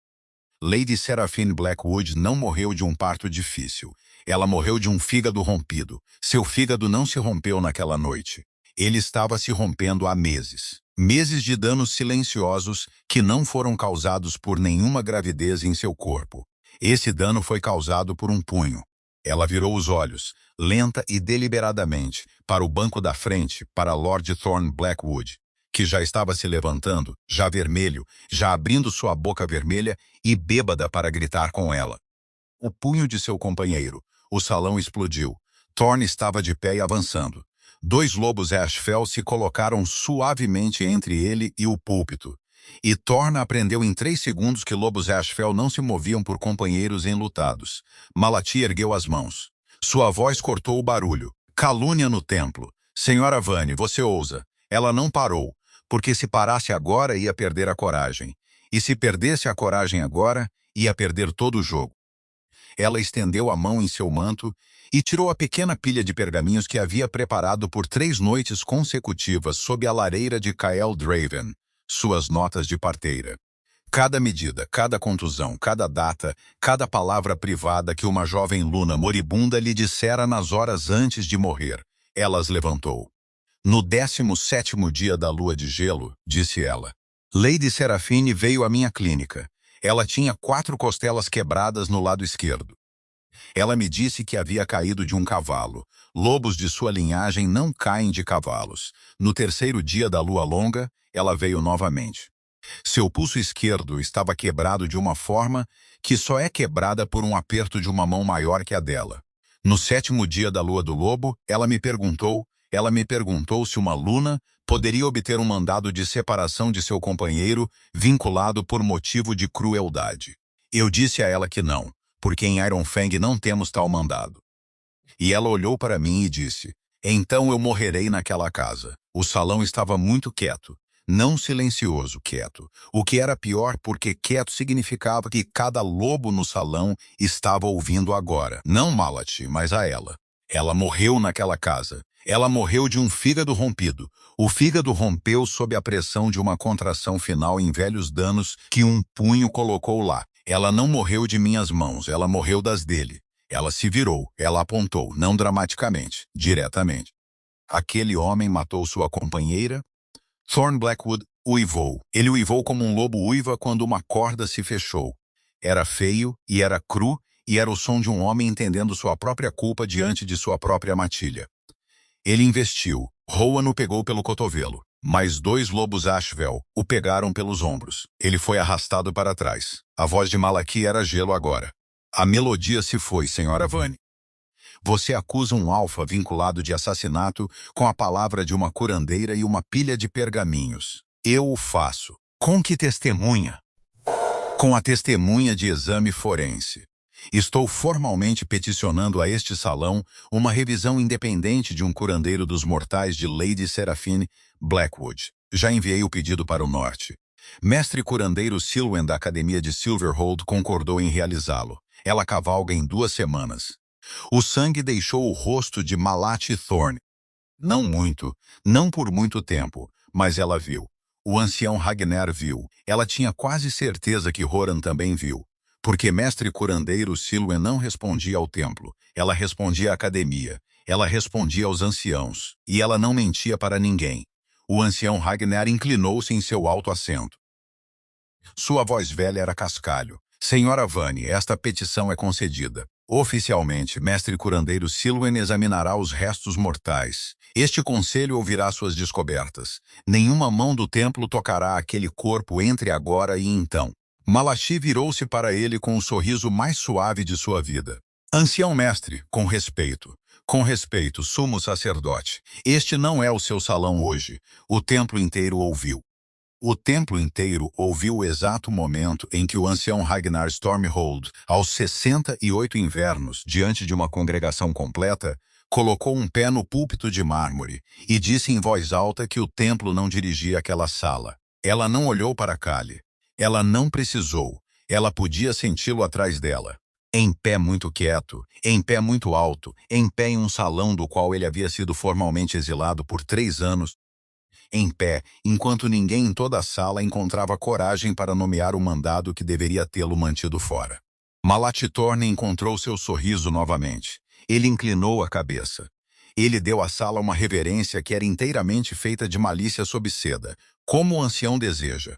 Lady Seraphine Blackwood não morreu de um parto difícil. Ela morreu de um fígado rompido. Seu fígado não se rompeu naquela noite. Ele estava se rompendo há meses. Meses de danos silenciosos que não foram causados por nenhuma gravidez em seu corpo. Esse dano foi causado por um punho. Ela virou os olhos, lenta e deliberadamente, para o banco da frente, para Lord Thorn Blackwood, que já estava se levantando, já vermelho, já abrindo sua boca vermelha e bêbada para gritar com ela. O punho de seu companheiro. O salão explodiu. Thorn estava de pé e avançando. 2 lobos Ashfell se colocaram suavemente entre ele e o púlpito. E Thorn aprendeu em 3 segundos que lobos Ashfell não se moviam por companheiros enlutados. Malati ergueu as mãos. Sua voz cortou o barulho. Calúnia no templo. Senhora Vane, você ousa. Ela não parou, porque se parasse agora ia perder a coragem. E se perdesse a coragem agora, ia perder todo o jogo. Ela estendeu a mão em seu manto e tirou a pequena pilha de pergaminhos que havia preparado por 3 noites consecutivas sob a lareira de Kael Draven, suas notas de parteira. Cada medida, cada contusão, cada data, cada palavra privada que uma jovem luna moribunda lhe dissera nas horas antes de morrer, ela as levantou. No 17º dia da lua de gelo, disse ela, Lady Seraphine veio à minha clínica. Ela tinha 4 costelas quebradas no lado esquerdo. Ela me disse que havia caído de um cavalo. Lobos de sua linhagem não caem de cavalos. No 3º dia da lua longa, ela veio novamente. Seu pulso esquerdo estava quebrado de uma forma que só é quebrada por um aperto de uma mão maior que a dela. No 7º dia da lua do lobo, ela me perguntou se uma luna poderia obter um mandado de separação de seu companheiro vinculado por motivo de crueldade. Eu disse a ela que não, porque em Ironfang não temos tal mandado. E ela olhou para mim e disse, então eu morrerei naquela casa. O salão estava muito quieto, não silencioso, quieto. O que era pior porque quieto significava que cada lobo no salão estava ouvindo agora. Não Malati, mas a ela. Ela morreu naquela casa. Ela morreu de um fígado rompido. O fígado rompeu sob a pressão de uma contração final em velhos danos que um punho colocou lá. Ela não morreu de minhas mãos, ela morreu das dele. Ela se virou, ela apontou, não dramaticamente, diretamente. Aquele homem matou sua companheira? Thorne Blackwood uivou. Ele uivou como um lobo uiva quando uma corda se fechou. Era feio, e era cru, e era o som de um homem entendendo sua própria culpa diante de sua própria matilha. Ele investiu. Rowan o pegou pelo cotovelo. Mas 2 lobos Ashvel o pegaram pelos ombros. Ele foi arrastado para trás. A voz de Malaki era gelo agora. A melodia se foi, Sra. Vane. Você acusa um alfa vinculado de assassinato com a palavra de uma curandeira e uma pilha de pergaminhos. Eu o faço. Com que testemunha? Com a testemunha de exame forense. Estou formalmente peticionando a este salão uma revisão independente de um curandeiro dos mortais de Lady Seraphine Blackwood. Já enviei o pedido para o norte. Mestre curandeiro Silwen da Academia de Silverhold concordou em realizá-lo. Ela cavalga em 2 semanas. O sangue deixou o rosto de Malati Thorne. Não muito, não por muito tempo, mas ela viu. O ancião Ragnar viu. Ela tinha quase certeza que Horan também viu. Porque mestre curandeiro Silwen não respondia ao templo. Ela respondia à academia. Ela respondia aos anciãos. E ela não mentia para ninguém. O ancião Ragnar inclinou-se em seu alto assento. Sua voz velha era cascalho. Senhora Vane, esta petição é concedida. Oficialmente, mestre curandeiro Silwen examinará os restos mortais. Este conselho ouvirá suas descobertas. Nenhuma mão do templo tocará aquele corpo entre agora e então. Malachi virou-se para ele com o sorriso mais suave de sua vida. Ancião mestre, com respeito. Com respeito, sumo sacerdote. Este não é o seu salão hoje. O templo inteiro ouviu. O templo inteiro ouviu o exato momento em que o ancião Ragnar Stormhold, aos 68 invernos, diante de uma congregação completa, colocou um pé no púlpito de mármore e disse em voz alta que o templo não dirigia aquela sala. Ela não olhou para Kali. Ela não precisou. Ela podia senti-lo atrás dela. Em pé muito quieto, em pé muito alto, em pé em um salão do qual ele havia sido formalmente exilado por 3 anos, em pé, enquanto ninguém em toda a sala encontrava coragem para nomear o mandado que deveria tê-lo mantido fora. Malati Thorne encontrou seu sorriso novamente. Ele inclinou a cabeça. Ele deu à sala uma reverência que era inteiramente feita de malícia sob seda, como o ancião deseja.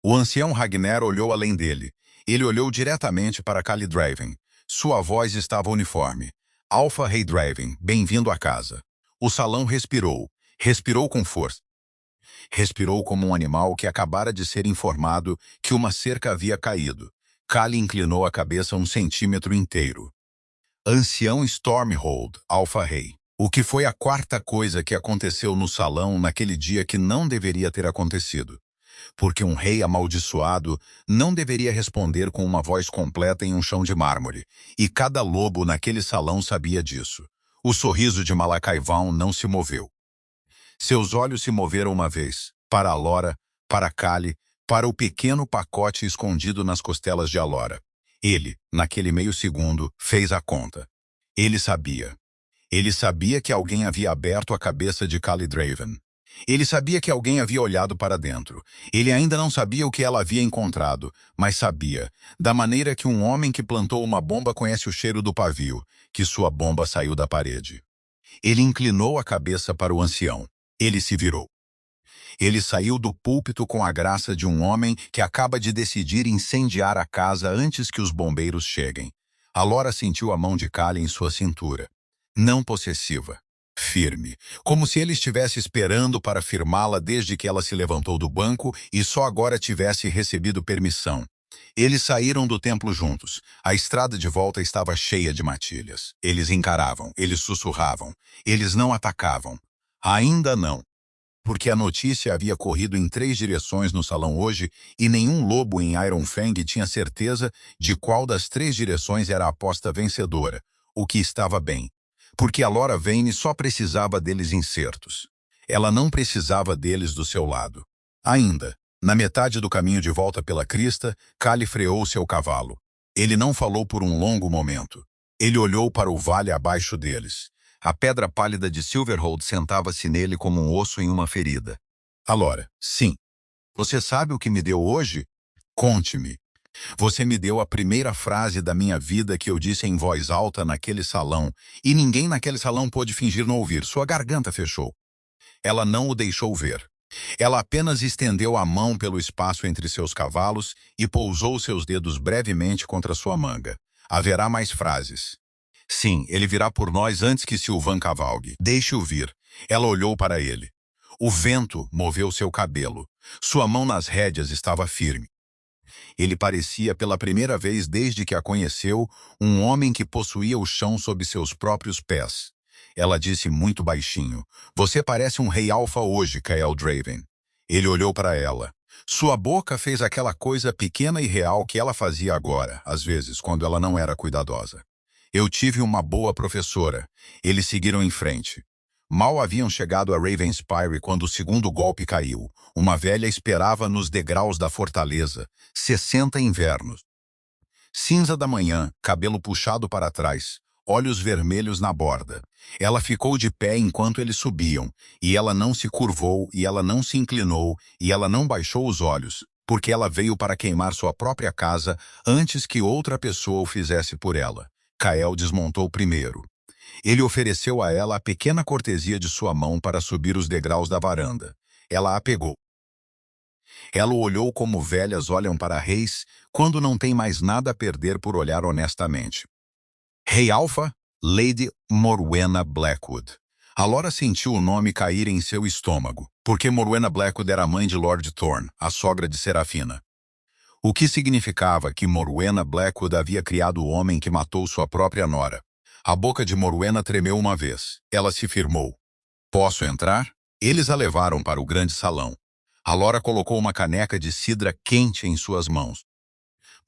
O ancião Ragnar olhou além dele. Ele olhou diretamente para Kali Draven. Sua voz estava uniforme. Alpha Rei Draven, bem-vindo à casa. O salão respirou. Respirou com força. Respirou como um animal que acabara de ser informado que uma cerca havia caído. Kali inclinou a cabeça 1 centímetro inteiro. Ancião Stormhold, Alpha Rei. O que foi a 4ª coisa que aconteceu no salão naquele dia que não deveria ter acontecido? Porque um rei amaldiçoado não deveria responder com uma voz completa em um chão de mármore. E cada lobo naquele salão sabia disso. O sorriso de Malakai Vaughn não se moveu. Seus olhos se moveram uma vez, para Alora, para Kali, para o pequeno pacote escondido nas costelas de Alora. Ele, naquele meio segundo, fez a conta. Ele sabia. Ele sabia que alguém havia aberto a cabeça de Kali Draven. Ele sabia que alguém havia olhado para dentro. Ele ainda não sabia o que ela havia encontrado, mas sabia, da maneira que um homem que plantou uma bomba conhece o cheiro do pavio, que sua bomba saiu da parede. Ele inclinou a cabeça para o ancião. Ele se virou. Ele saiu do púlpito com a graça de um homem que acaba de decidir incendiar a casa antes que os bombeiros cheguem. Alora sentiu a mão de Kali em sua cintura. Não possessiva. Firme, como se ele estivesse esperando para firmá-la desde que ela se levantou do banco e só agora tivesse recebido permissão. Eles saíram do templo juntos. A estrada de volta estava cheia de matilhas. Eles encaravam, eles sussurravam, eles não atacavam. Ainda não. Porque a notícia havia corrido em 3 direções no salão hoje e nenhum lobo em Iron Fang tinha certeza de qual das 3 direções era a aposta vencedora, o que estava bem. Porque a Lora Vane só precisava deles incertos. Ela não precisava deles do seu lado. Ainda, na metade do caminho de volta pela crista, Kali freou seu cavalo. Ele não falou por um longo momento. Ele olhou para o vale abaixo deles. A pedra pálida de Silverhold sentava-se nele como um osso em uma ferida. Alora, sim. Você sabe o que me deu hoje? Conte-me. Você me deu a primeira frase da minha vida que eu disse em voz alta naquele salão, e ninguém naquele salão pôde fingir não ouvir. Sua garganta fechou. Ela não o deixou ver. Ela apenas estendeu a mão pelo espaço entre seus cavalos e pousou seus dedos brevemente contra sua manga. Haverá mais frases. Sim, ele virá por nós antes que Sylvain cavalgue. Deixe-o vir. Ela olhou para ele. O vento moveu seu cabelo. Sua mão nas rédeas estava firme. Ele parecia, pela primeira vez desde que a conheceu, um homem que possuía o chão sob seus próprios pés. Ela disse muito baixinho, "Você parece um rei alfa hoje, Kael Draven." Ele olhou para ela. Sua boca fez aquela coisa pequena e real que ela fazia agora, às vezes, quando ela não era cuidadosa. Eu tive uma boa professora. Eles seguiram em frente. Mal haviam chegado a Ravenspire quando o segundo golpe caiu. Uma velha esperava nos degraus da fortaleza. 60 invernos. Cinza da manhã, cabelo puxado para trás, olhos vermelhos na borda. Ela ficou de pé enquanto eles subiam, e ela não se curvou, e ela não se inclinou, e ela não baixou os olhos, porque ela veio para queimar sua própria casa antes que outra pessoa o fizesse por ela. Kael desmontou primeiro. Ele ofereceu a ela a pequena cortesia de sua mão para subir os degraus da varanda. Ela a pegou. Ela o olhou como velhas olham para reis quando não tem mais nada a perder por olhar honestamente. Rei Alfa, Lady Morwenna Blackwood. A Lora sentiu o nome cair em seu estômago, porque Morwenna Blackwood era a mãe de Lord Thorne, a sogra de Serafina. O que significava que Morwenna Blackwood havia criado o homem que matou sua própria nora. A boca de Morwenna tremeu uma vez. Ela se firmou. "Posso entrar?" Eles a levaram para o grande salão. A Lora colocou uma caneca de cidra quente em suas mãos.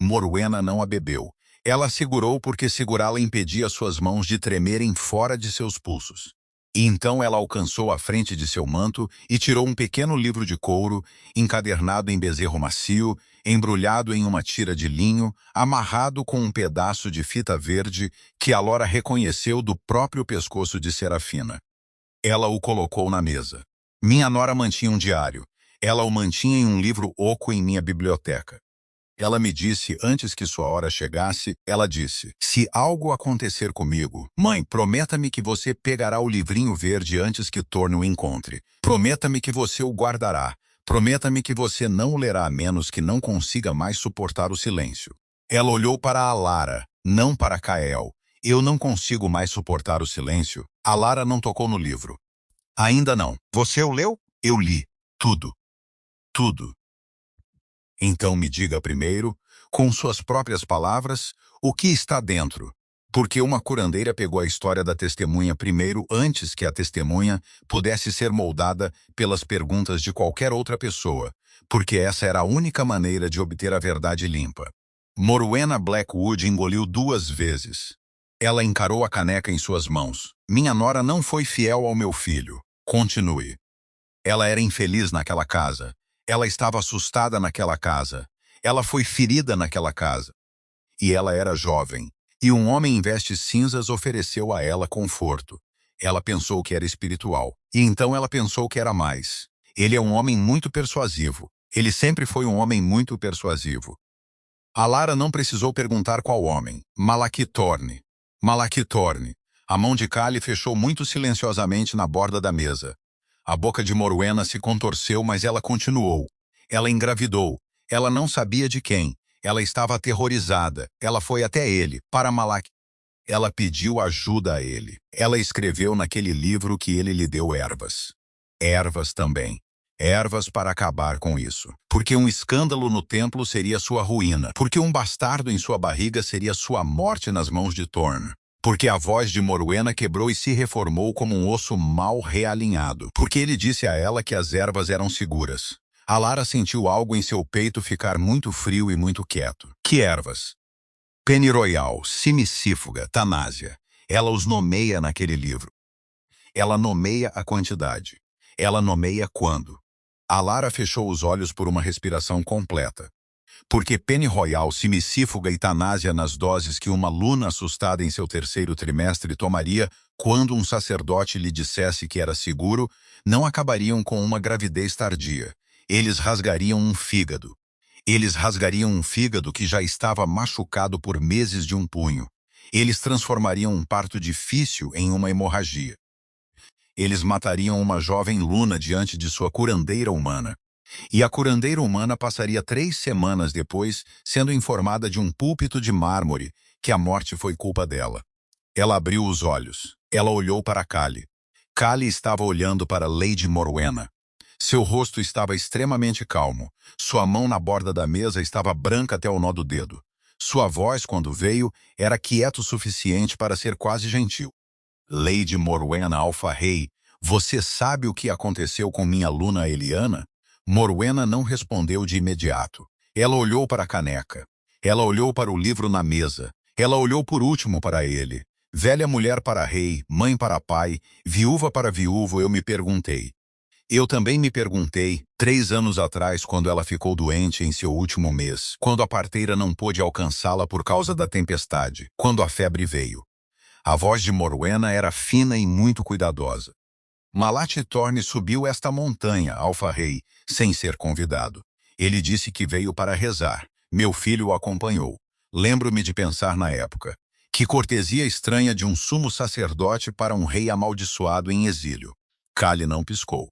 Morwenna não a bebeu. Ela a segurou porque segurá-la impedia suas mãos de tremerem fora de seus pulsos. E então ela alcançou a frente de seu manto e tirou um pequeno livro de couro, encadernado em bezerro macio, embrulhado em uma tira de linho, amarrado com um pedaço de fita verde que a Lora reconheceu do próprio pescoço de Serafina. Ela o colocou na mesa. Minha nora mantinha um diário. Ela o mantinha em um livro oco em minha biblioteca. Ela me disse, antes que sua hora chegasse, ela disse, "Se algo acontecer comigo, mãe, prometa-me que você pegará o livrinho verde antes que Thorne o encontre. Prometa-me que você o guardará. Prometa-me que você não o lerá a menos que não consiga mais suportar o silêncio." Ela olhou para a Lara, não para Kael. "Eu não consigo mais suportar o silêncio." A Lara não tocou no livro. "Ainda não. Você o leu?" "Eu li. Tudo. Tudo." "Então me diga primeiro, com suas próprias palavras, o que está dentro." Porque uma curandeira pegou a história da testemunha primeiro antes que a testemunha pudesse ser moldada pelas perguntas de qualquer outra pessoa, porque essa era a única maneira de obter a verdade limpa. Morwenna Blackwood engoliu 2 vezes. Ela encarou a caneca em suas mãos. "Minha nora não foi fiel ao meu filho." Continue. "Ela era infeliz naquela casa. Ela estava assustada naquela casa. Ela foi ferida naquela casa. E ela era jovem. E um homem em vestes cinzas ofereceu a ela conforto. Ela pensou que era espiritual. E então ela pensou que era mais. Ele é um homem muito persuasivo. Ele sempre foi um homem muito persuasivo." A Lara não precisou perguntar qual homem. Malaki Thorne. Malaki Thorne. A mão de Kali fechou muito silenciosamente na borda da mesa. A boca de Morwenna se contorceu, mas ela continuou. Ela engravidou. Ela não sabia de quem. Ela estava aterrorizada. Ela foi até ele, para Malaki. Ela pediu ajuda a ele. Ela escreveu naquele livro que ele lhe deu ervas. Ervas também. Ervas para acabar com isso. Porque um escândalo no templo seria sua ruína. Porque um bastardo em sua barriga seria sua morte nas mãos de Thorne. Porque a voz de Morwenna quebrou e se reformou como um osso mal realinhado. Porque ele disse a ela que as ervas eram seguras. A Lara sentiu algo em seu peito ficar muito frio e muito quieto. Que ervas? Pennyroyal, Simicífuga, Tanásia. Ela os nomeia naquele livro. Ela nomeia a quantidade. Ela nomeia quando. A Lara fechou os olhos por uma respiração completa. Porque Pennyroyal, Simicífuga e Tanásia nas doses que uma luna assustada em seu 3º trimestre tomaria quando um sacerdote lhe dissesse que era seguro, não acabariam com uma gravidez tardia. Eles rasgariam um fígado. Eles rasgariam um fígado que já estava machucado por meses de um punho. Eles transformariam um parto difícil em uma hemorragia. Eles matariam uma jovem Luna diante de sua curandeira humana. E a curandeira humana passaria 3 semanas depois sendo informada de um púlpito de mármore que a morte foi culpa dela. Ela abriu os olhos. Ela olhou para Kali. Kali estava olhando para Lady Morwena. Seu rosto estava extremamente calmo. Sua mão na borda da mesa estava branca até o nó do dedo. Sua voz, quando veio, era quieta o suficiente para ser quase gentil. Lady Morwena Alfa-Rei, você sabe o que aconteceu com minha Luna Eliana? Morwena não respondeu de imediato. Ela olhou para a caneca. Ela olhou para o livro na mesa. Ela olhou por último para ele. Velha mulher para rei, mãe para pai, viúva para viúvo, eu me perguntei. Eu também me perguntei, 3 anos atrás, quando ela ficou doente em seu último mês, quando a parteira não pôde alcançá-la por causa da tempestade, quando a febre veio. A voz de Morwena era fina e muito cuidadosa. Malati Thorne subiu esta montanha, Alfa-Rei, sem ser convidado. Ele disse que veio para rezar. Meu filho o acompanhou. Lembro-me de pensar na época. Que cortesia estranha de um sumo sacerdote para um rei amaldiçoado em exílio. Kali não piscou.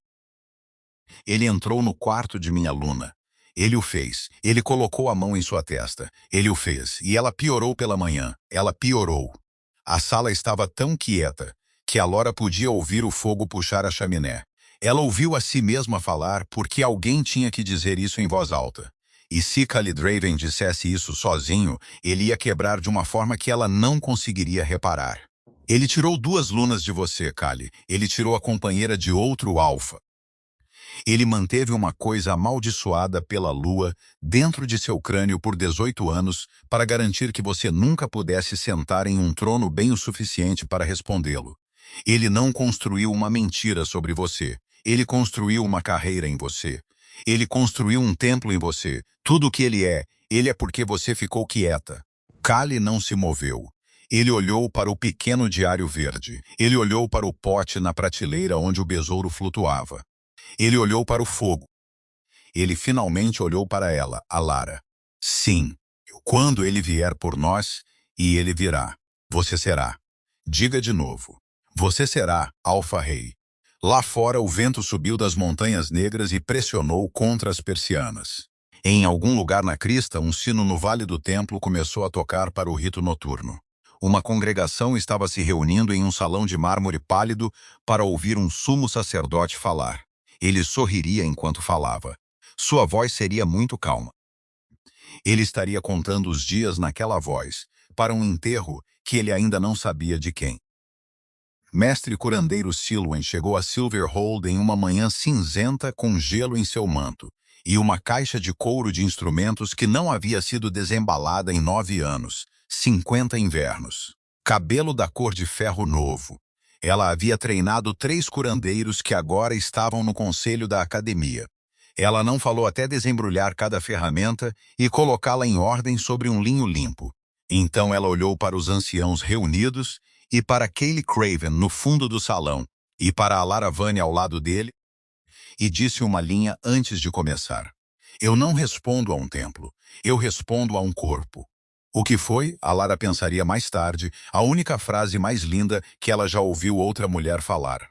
Ele entrou no quarto de minha Luna. Ele o fez. Ele colocou a mão em sua testa. Ele o fez. E ela piorou pela manhã. Ela piorou. A sala estava tão quieta que a Lora podia ouvir o fogo puxar a chaminé. Ela ouviu a si mesma falar porque alguém tinha que dizer isso em voz alta. E se Kali Draven dissesse isso sozinho, ele ia quebrar de uma forma que ela não conseguiria reparar. Ele tirou 2 lunas de você, Kali. Ele tirou a companheira de outro alfa. Ele manteve uma coisa amaldiçoada pela lua dentro de seu crânio por 18 anos para garantir que você nunca pudesse sentar em um trono bem o suficiente para respondê-lo. Ele não construiu uma mentira sobre você. Ele construiu uma carreira em você. Ele construiu um templo em você. Tudo o que ele é porque você ficou quieta. Kali não se moveu. Ele olhou para o pequeno diário verde. Ele olhou para o pote na prateleira onde o besouro flutuava. Ele olhou para o fogo. Ele finalmente olhou para ela, a Lara. Sim, quando ele vier por nós, e ele virá, você será. Diga de novo. Você será, Alfa-Rei. Lá fora o vento subiu das montanhas negras e pressionou contra as persianas. Em algum lugar na crista, um sino no vale do templo começou a tocar para o rito noturno. Uma congregação estava se reunindo em um salão de mármore pálido para ouvir um sumo sacerdote falar. Ele sorriria enquanto falava. Sua voz seria muito calma. Ele estaria contando os dias naquela voz, para um enterro que ele ainda não sabia de quem. Mestre curandeiro Silwen chegou a Silverhold em uma manhã cinzenta com gelo em seu manto, e uma caixa de couro de instrumentos que não havia sido desembalada em 9 anos, 50 invernos. Cabelo da cor de ferro novo. Ela havia treinado 3 curandeiros que agora estavam no conselho da academia. Ela não falou até desembrulhar cada ferramenta e colocá-la em ordem sobre um linho limpo. Então ela olhou para os anciãos reunidos e para Kaylee Craven no fundo do salão e para a Laravane ao lado dele e disse uma linha antes de começar. Eu não respondo a um templo, eu respondo a um corpo. O que foi, a Lara pensaria mais tarde, a única frase mais linda que ela já ouviu outra mulher falar.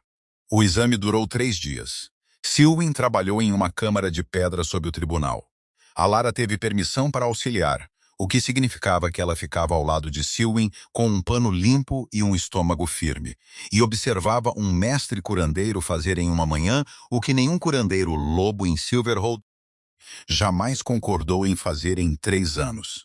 O exame durou 3 dias. Silwen trabalhou em uma câmara de pedra sob o tribunal. A Lara teve permissão para auxiliar, o que significava que ela ficava ao lado de Silwen com um pano limpo e um estômago firme, e observava um mestre curandeiro fazer em uma manhã o que nenhum curandeiro lobo em Silverhold jamais concordou em fazer em 3 anos.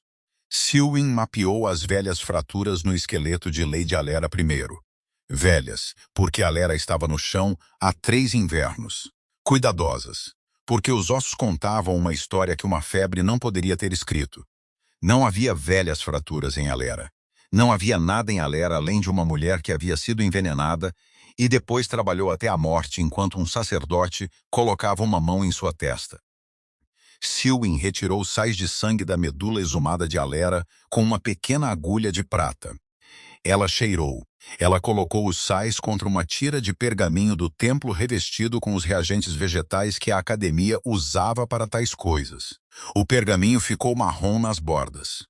Silwen mapeou as velhas fraturas no esqueleto de Lady Alera primeiro. Velhas, porque Alera estava no chão há 3 invernos. Cuidadosas, porque os ossos contavam uma história que uma febre não poderia ter escrito. Não havia velhas fraturas em Alera. Não havia nada em Alera além de uma mulher que havia sido envenenada e depois trabalhou até a morte enquanto um sacerdote colocava uma mão em sua testa. Silwen retirou sais de sangue da medula exumada de Alera com uma pequena agulha de prata. Ela cheirou. Ela colocou os sais contra uma tira de pergaminho do templo revestido com os reagentes vegetais que a academia usava para tais coisas. O pergaminho ficou marrom nas bordas.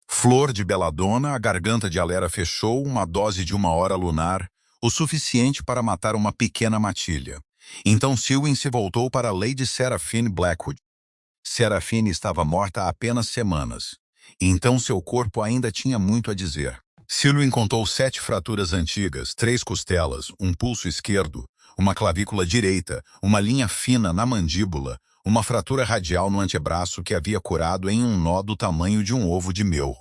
Flor de beladona, a garganta de Alera fechou uma dose de 1 hora lunar, o suficiente para matar uma pequena matilha. Então Selwyn se voltou para Lady Seraphine Blackwood. Seraphine estava morta há apenas semanas. Então seu corpo ainda tinha muito a dizer. Selwyn contou 7 fraturas antigas, 3 costelas, um pulso esquerdo, uma clavícula direita, uma linha fina na mandíbula, uma fratura radial no antebraço que havia curado em um nó do tamanho de um ovo de melro.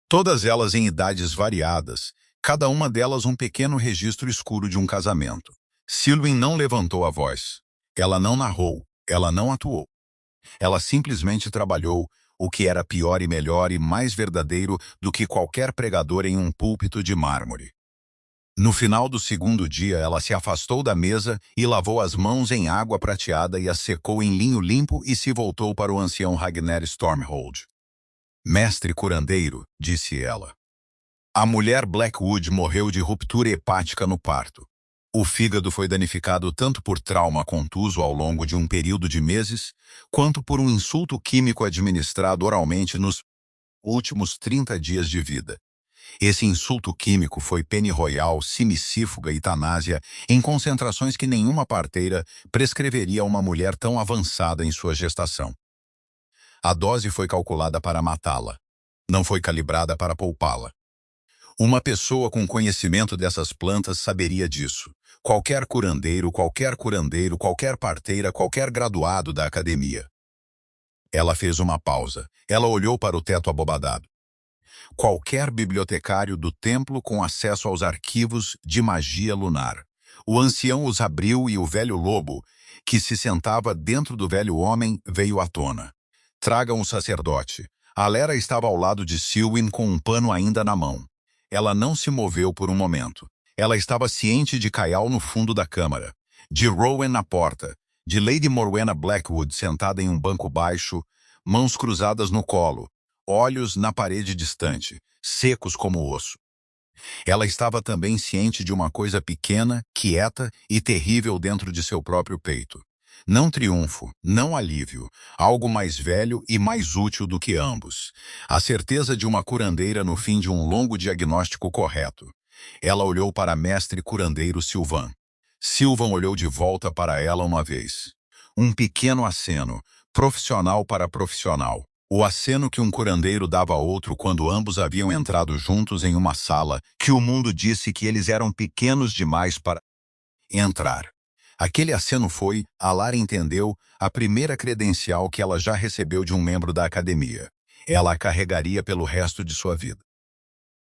Todas elas em idades variadas, cada uma delas um pequeno registro escuro de um casamento. Selwyn não levantou a voz. Ela não narrou, ela não atuou. Ela simplesmente trabalhou, o que era pior e melhor e mais verdadeiro do que qualquer pregador em um púlpito de mármore. No final do segundo dia, ela se afastou da mesa e lavou as mãos em água prateada e as secou em linho limpo e se voltou para o ancião Ragnar Stormhold. Mestre curandeiro, disse ela. A mulher Blackwood morreu de ruptura hepática no parto. O fígado foi danificado tanto por trauma contuso ao longo de um período de meses, quanto por um insulto químico administrado oralmente nos últimos 30 dias de vida. Esse insulto químico foi pennyroyal, simicífuga e tanásia em concentrações que nenhuma parteira prescreveria a uma mulher tão avançada em sua gestação. A dose foi calculada para matá-la. Não foi calibrada para poupá-la. Uma pessoa com conhecimento dessas plantas saberia disso. Qualquer curandeiro, qualquer parteira, qualquer graduado da academia. Ela fez uma pausa. Ela olhou para o teto abobadado. Qualquer bibliotecário do templo com acesso aos arquivos de magia lunar. O ancião os abriu e o velho lobo, que se sentava dentro do velho homem, veio à tona. Tragam o sacerdote. Alera estava ao lado de Selwyn com um pano ainda na mão. Ela não se moveu por um momento. Ela estava ciente de Kyle no fundo da câmara, de Rowan na porta, de Lady Morwenna Blackwood sentada em um banco baixo, mãos cruzadas no colo, olhos na parede distante, secos como osso. Ela estava também ciente de uma coisa pequena, quieta e terrível dentro de seu próprio peito. Não triunfo, não alívio, algo mais velho e mais útil do que ambos. A certeza de uma curandeira no fim de um longo diagnóstico correto. Ela olhou para mestre curandeiro Sylvan. Sylvan olhou de volta para ela uma vez. Um pequeno aceno, profissional para profissional. O aceno que um curandeiro dava a outro quando ambos haviam entrado juntos em uma sala que o mundo disse que eles eram pequenos demais para entrar. Aquele aceno foi, Allara entendeu, a primeira credencial que ela já recebeu de um membro da academia. Ela a carregaria pelo resto de sua vida.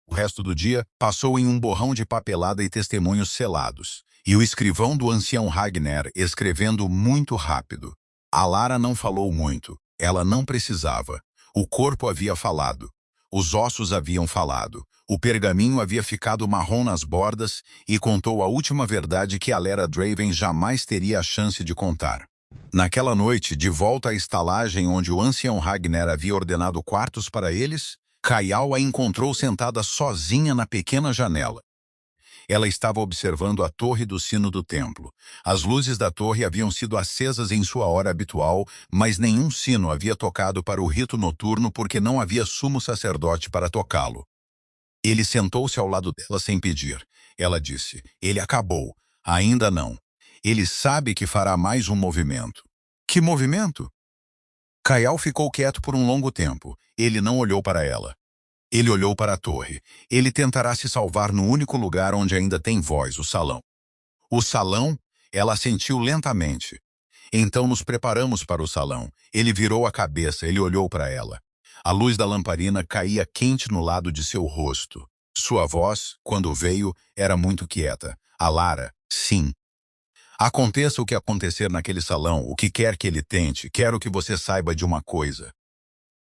O resto do dia passou em um borrão de papelada e testemunhos selados, e o escrivão do ancião Ragnar escrevendo muito rápido. Allara não falou muito. Ela não precisava. O corpo havia falado. Os ossos haviam falado. O pergaminho havia ficado marrom nas bordas e contou a última verdade que Alera Draven jamais teria a chance de contar. Naquela noite, de volta à estalagem onde o ancião Ragnar havia ordenado quartos para eles, Kyle a encontrou sentada sozinha na pequena janela. Ela estava observando a torre do sino do templo. As luzes da torre haviam sido acesas em sua hora habitual, mas nenhum sino havia tocado para o rito noturno porque não havia sumo sacerdote para tocá-lo. Ele sentou-se ao lado dela sem pedir. Ela disse, ele acabou. Ainda não. Ele sabe que fará mais um movimento. Que movimento? Kyle ficou quieto por um longo tempo. Ele não olhou para ela. Ele olhou para a torre. Ele tentará se salvar no único lugar onde ainda tem voz, o salão. O salão? Ela assentiu lentamente. Então nos preparamos para o salão. Ele virou a cabeça, ele olhou para ela. A luz da lamparina caía quente no lado de seu rosto. Sua voz, quando veio, era muito quieta. Allara, sim. Aconteça o que acontecer naquele salão, o que quer que ele tente, quero que você saiba de uma coisa.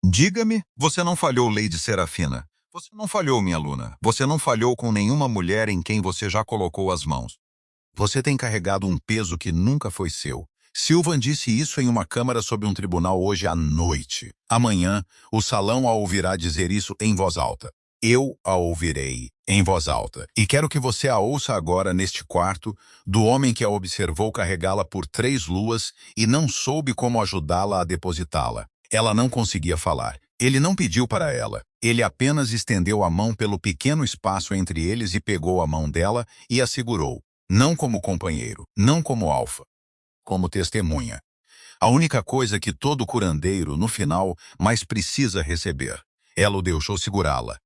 Diga-me, você não falhou, Lady Serafina. Você não falhou, minha aluna. Você não falhou com nenhuma mulher em quem você já colocou as mãos. Você tem carregado um peso que nunca foi seu. Sylvan disse isso em uma câmara sob um tribunal hoje à noite. Amanhã, o salão a ouvirá dizer isso em voz alta. Eu a ouvirei, em voz alta, e quero que você a ouça agora neste quarto, do homem que a observou carregá-la por 3 luas e não soube como ajudá-la a depositá-la. Ela não conseguia falar. Ele não pediu para ela. Ele apenas estendeu a mão pelo pequeno espaço entre eles e pegou a mão dela e a segurou. Não como companheiro, não como alfa, como testemunha. A única coisa que todo curandeiro, no final, mais precisa receber. Ela o deixou segurá-la.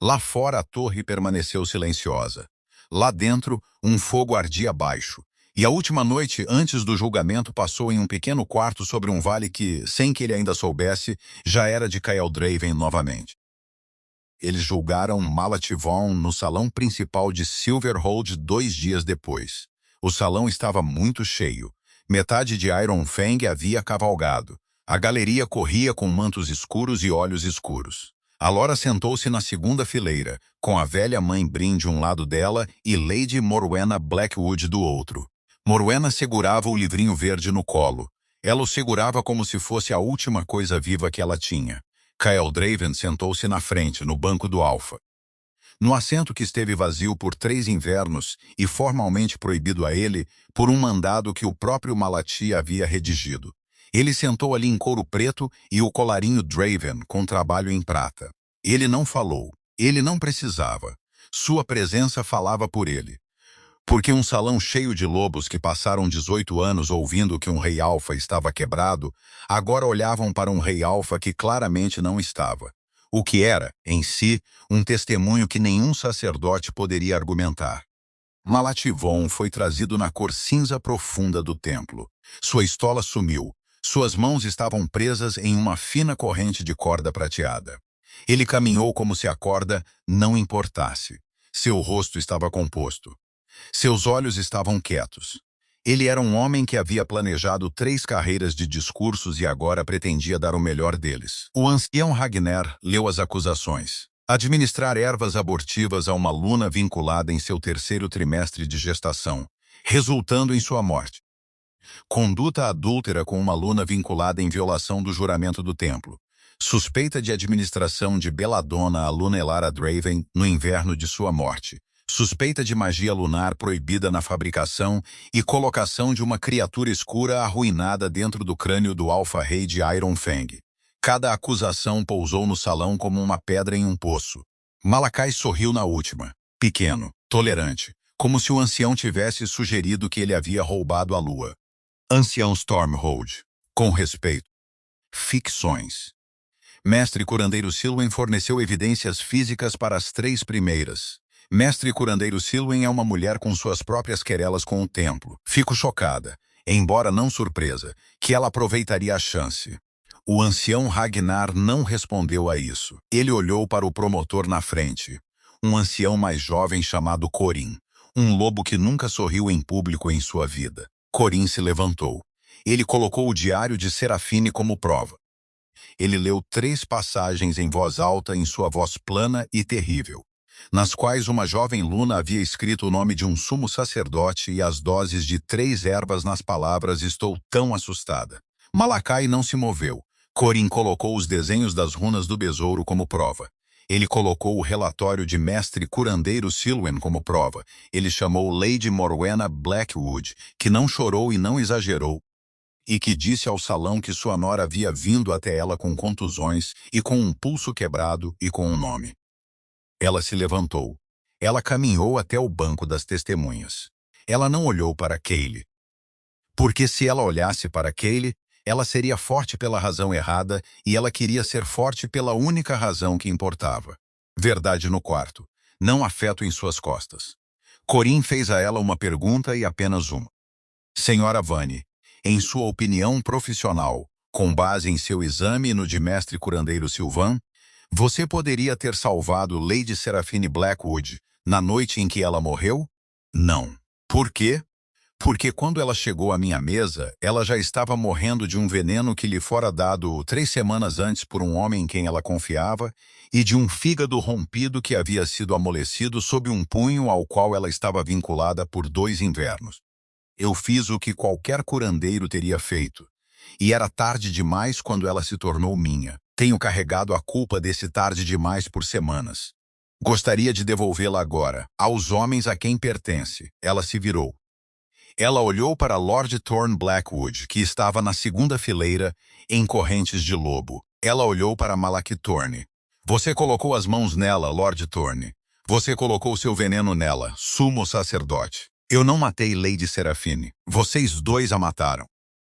Lá fora a torre permaneceu silenciosa. Lá dentro, um fogo ardia baixo. E a última noite, antes do julgamento, passou em um pequeno quarto sobre um vale que, sem que ele ainda soubesse, já era de Caeldraven novamente. Eles julgaram Malativon no salão principal de Silverhold 2 dias depois. O salão estava muito cheio. Metade de Iron Fang havia cavalgado. A galeria corria com mantos escuros e olhos escuros. Alora sentou-se na segunda fileira, com a velha mãe Brin de um lado dela e Lady Morwenna Blackwood do outro. Morwenna segurava o livrinho verde no colo. Ela o segurava como se fosse a última coisa viva que ela tinha. Caeldraven sentou-se na frente, no banco do Alfa. No assento que esteve vazio por 3 invernos e formalmente proibido a ele por um mandado que o próprio Malati havia redigido. Ele sentou ali em couro preto e o colarinho Draven com trabalho em prata. Ele não falou. Ele não precisava. Sua presença falava por ele. Porque um salão cheio de lobos que passaram 18 anos ouvindo que um rei alfa estava quebrado, agora olhavam para um rei alfa que claramente não estava. O que era, em si, um testemunho que nenhum sacerdote poderia argumentar. Malativon foi trazido na cor cinza profunda do templo. Sua estola sumiu. Suas mãos estavam presas em uma fina corrente de corda prateada. Ele caminhou como se a corda não importasse. Seu rosto estava composto. Seus olhos estavam quietos. Ele era um homem que havia planejado 3 carreiras de discursos e agora pretendia dar o melhor deles. O ancião Ragnar leu as acusações. Administrar ervas abortivas a uma luna vinculada em seu 3º trimestre de gestação, resultando em sua morte. Conduta adúltera com uma luna vinculada em violação do juramento do templo. Suspeita de administração de Belladonna a Lunelara Draven no inverno de sua morte. Suspeita de magia lunar proibida na fabricação e colocação de uma criatura escura arruinada dentro do crânio do Alfa-Rei de Iron Fang. Cada acusação pousou no salão como uma pedra em um poço. Malakai sorriu na última. Pequeno, tolerante, como se o ancião tivesse sugerido que ele havia roubado a lua. Ancião Stormhold. Com respeito. Ficções. Mestre curandeiro Silwen forneceu evidências físicas para as 3 primeiras. Mestre curandeiro Silwen é uma mulher com suas próprias querelas com o templo. Fico chocada, embora não surpresa, que ela aproveitaria a chance. O ancião Ragnar não respondeu a isso. Ele olhou para o promotor na frente. Um ancião mais jovem chamado Corin. Um lobo que nunca sorriu em público em sua vida. Corin se levantou. Ele colocou o diário de Serafine como prova. Ele leu 3 passagens em voz alta em sua voz plana e terrível, nas quais uma jovem Luna havia escrito o nome de um sumo sacerdote e as doses de 3 ervas nas palavras "Estou tão assustada". Malakai não se moveu. Corin colocou os desenhos das runas do besouro como prova. Ele colocou o relatório de mestre curandeiro Silwen como prova. Ele chamou Lady Morwenna Blackwood, que não chorou e não exagerou, e que disse ao salão que sua nora havia vindo até ela com contusões e com um pulso quebrado e com um nome. Ela se levantou. Ela caminhou até o banco das testemunhas. Ela não olhou para Kaylee. Porque se ela olhasse para Kaylee, ela seria forte pela razão errada e ela queria ser forte pela única razão que importava. Verdade no quarto. Não afeto em suas costas. Corin fez a ela uma pergunta e apenas uma. Senhora Vane, em sua opinião profissional, com base em seu exame e no de mestre curandeiro Sylvan, você poderia ter salvado Lady Serafine Blackwood na noite em que ela morreu? Não. Por quê? Porque quando ela chegou à minha mesa, ela já estava morrendo de um veneno que lhe fora dado 3 semanas antes por um homem em quem ela confiava e de um fígado rompido que havia sido amolecido sob um punho ao qual ela estava vinculada por 2 invernos. Eu fiz o que qualquer curandeiro teria feito, e era tarde demais quando ela se tornou minha. Tenho carregado a culpa desse tarde demais por semanas. Gostaria de devolvê-la agora, aos homens a quem pertence. Ela se virou. Ela olhou para Lord Thorn Blackwood, que estava na segunda fileira, em correntes de lobo. Ela olhou para Malak Thorne. Você colocou as mãos nela, Lord Thorne. Você colocou seu veneno nela, sumo sacerdote. Eu não matei Lady Serafine. Vocês dois a mataram.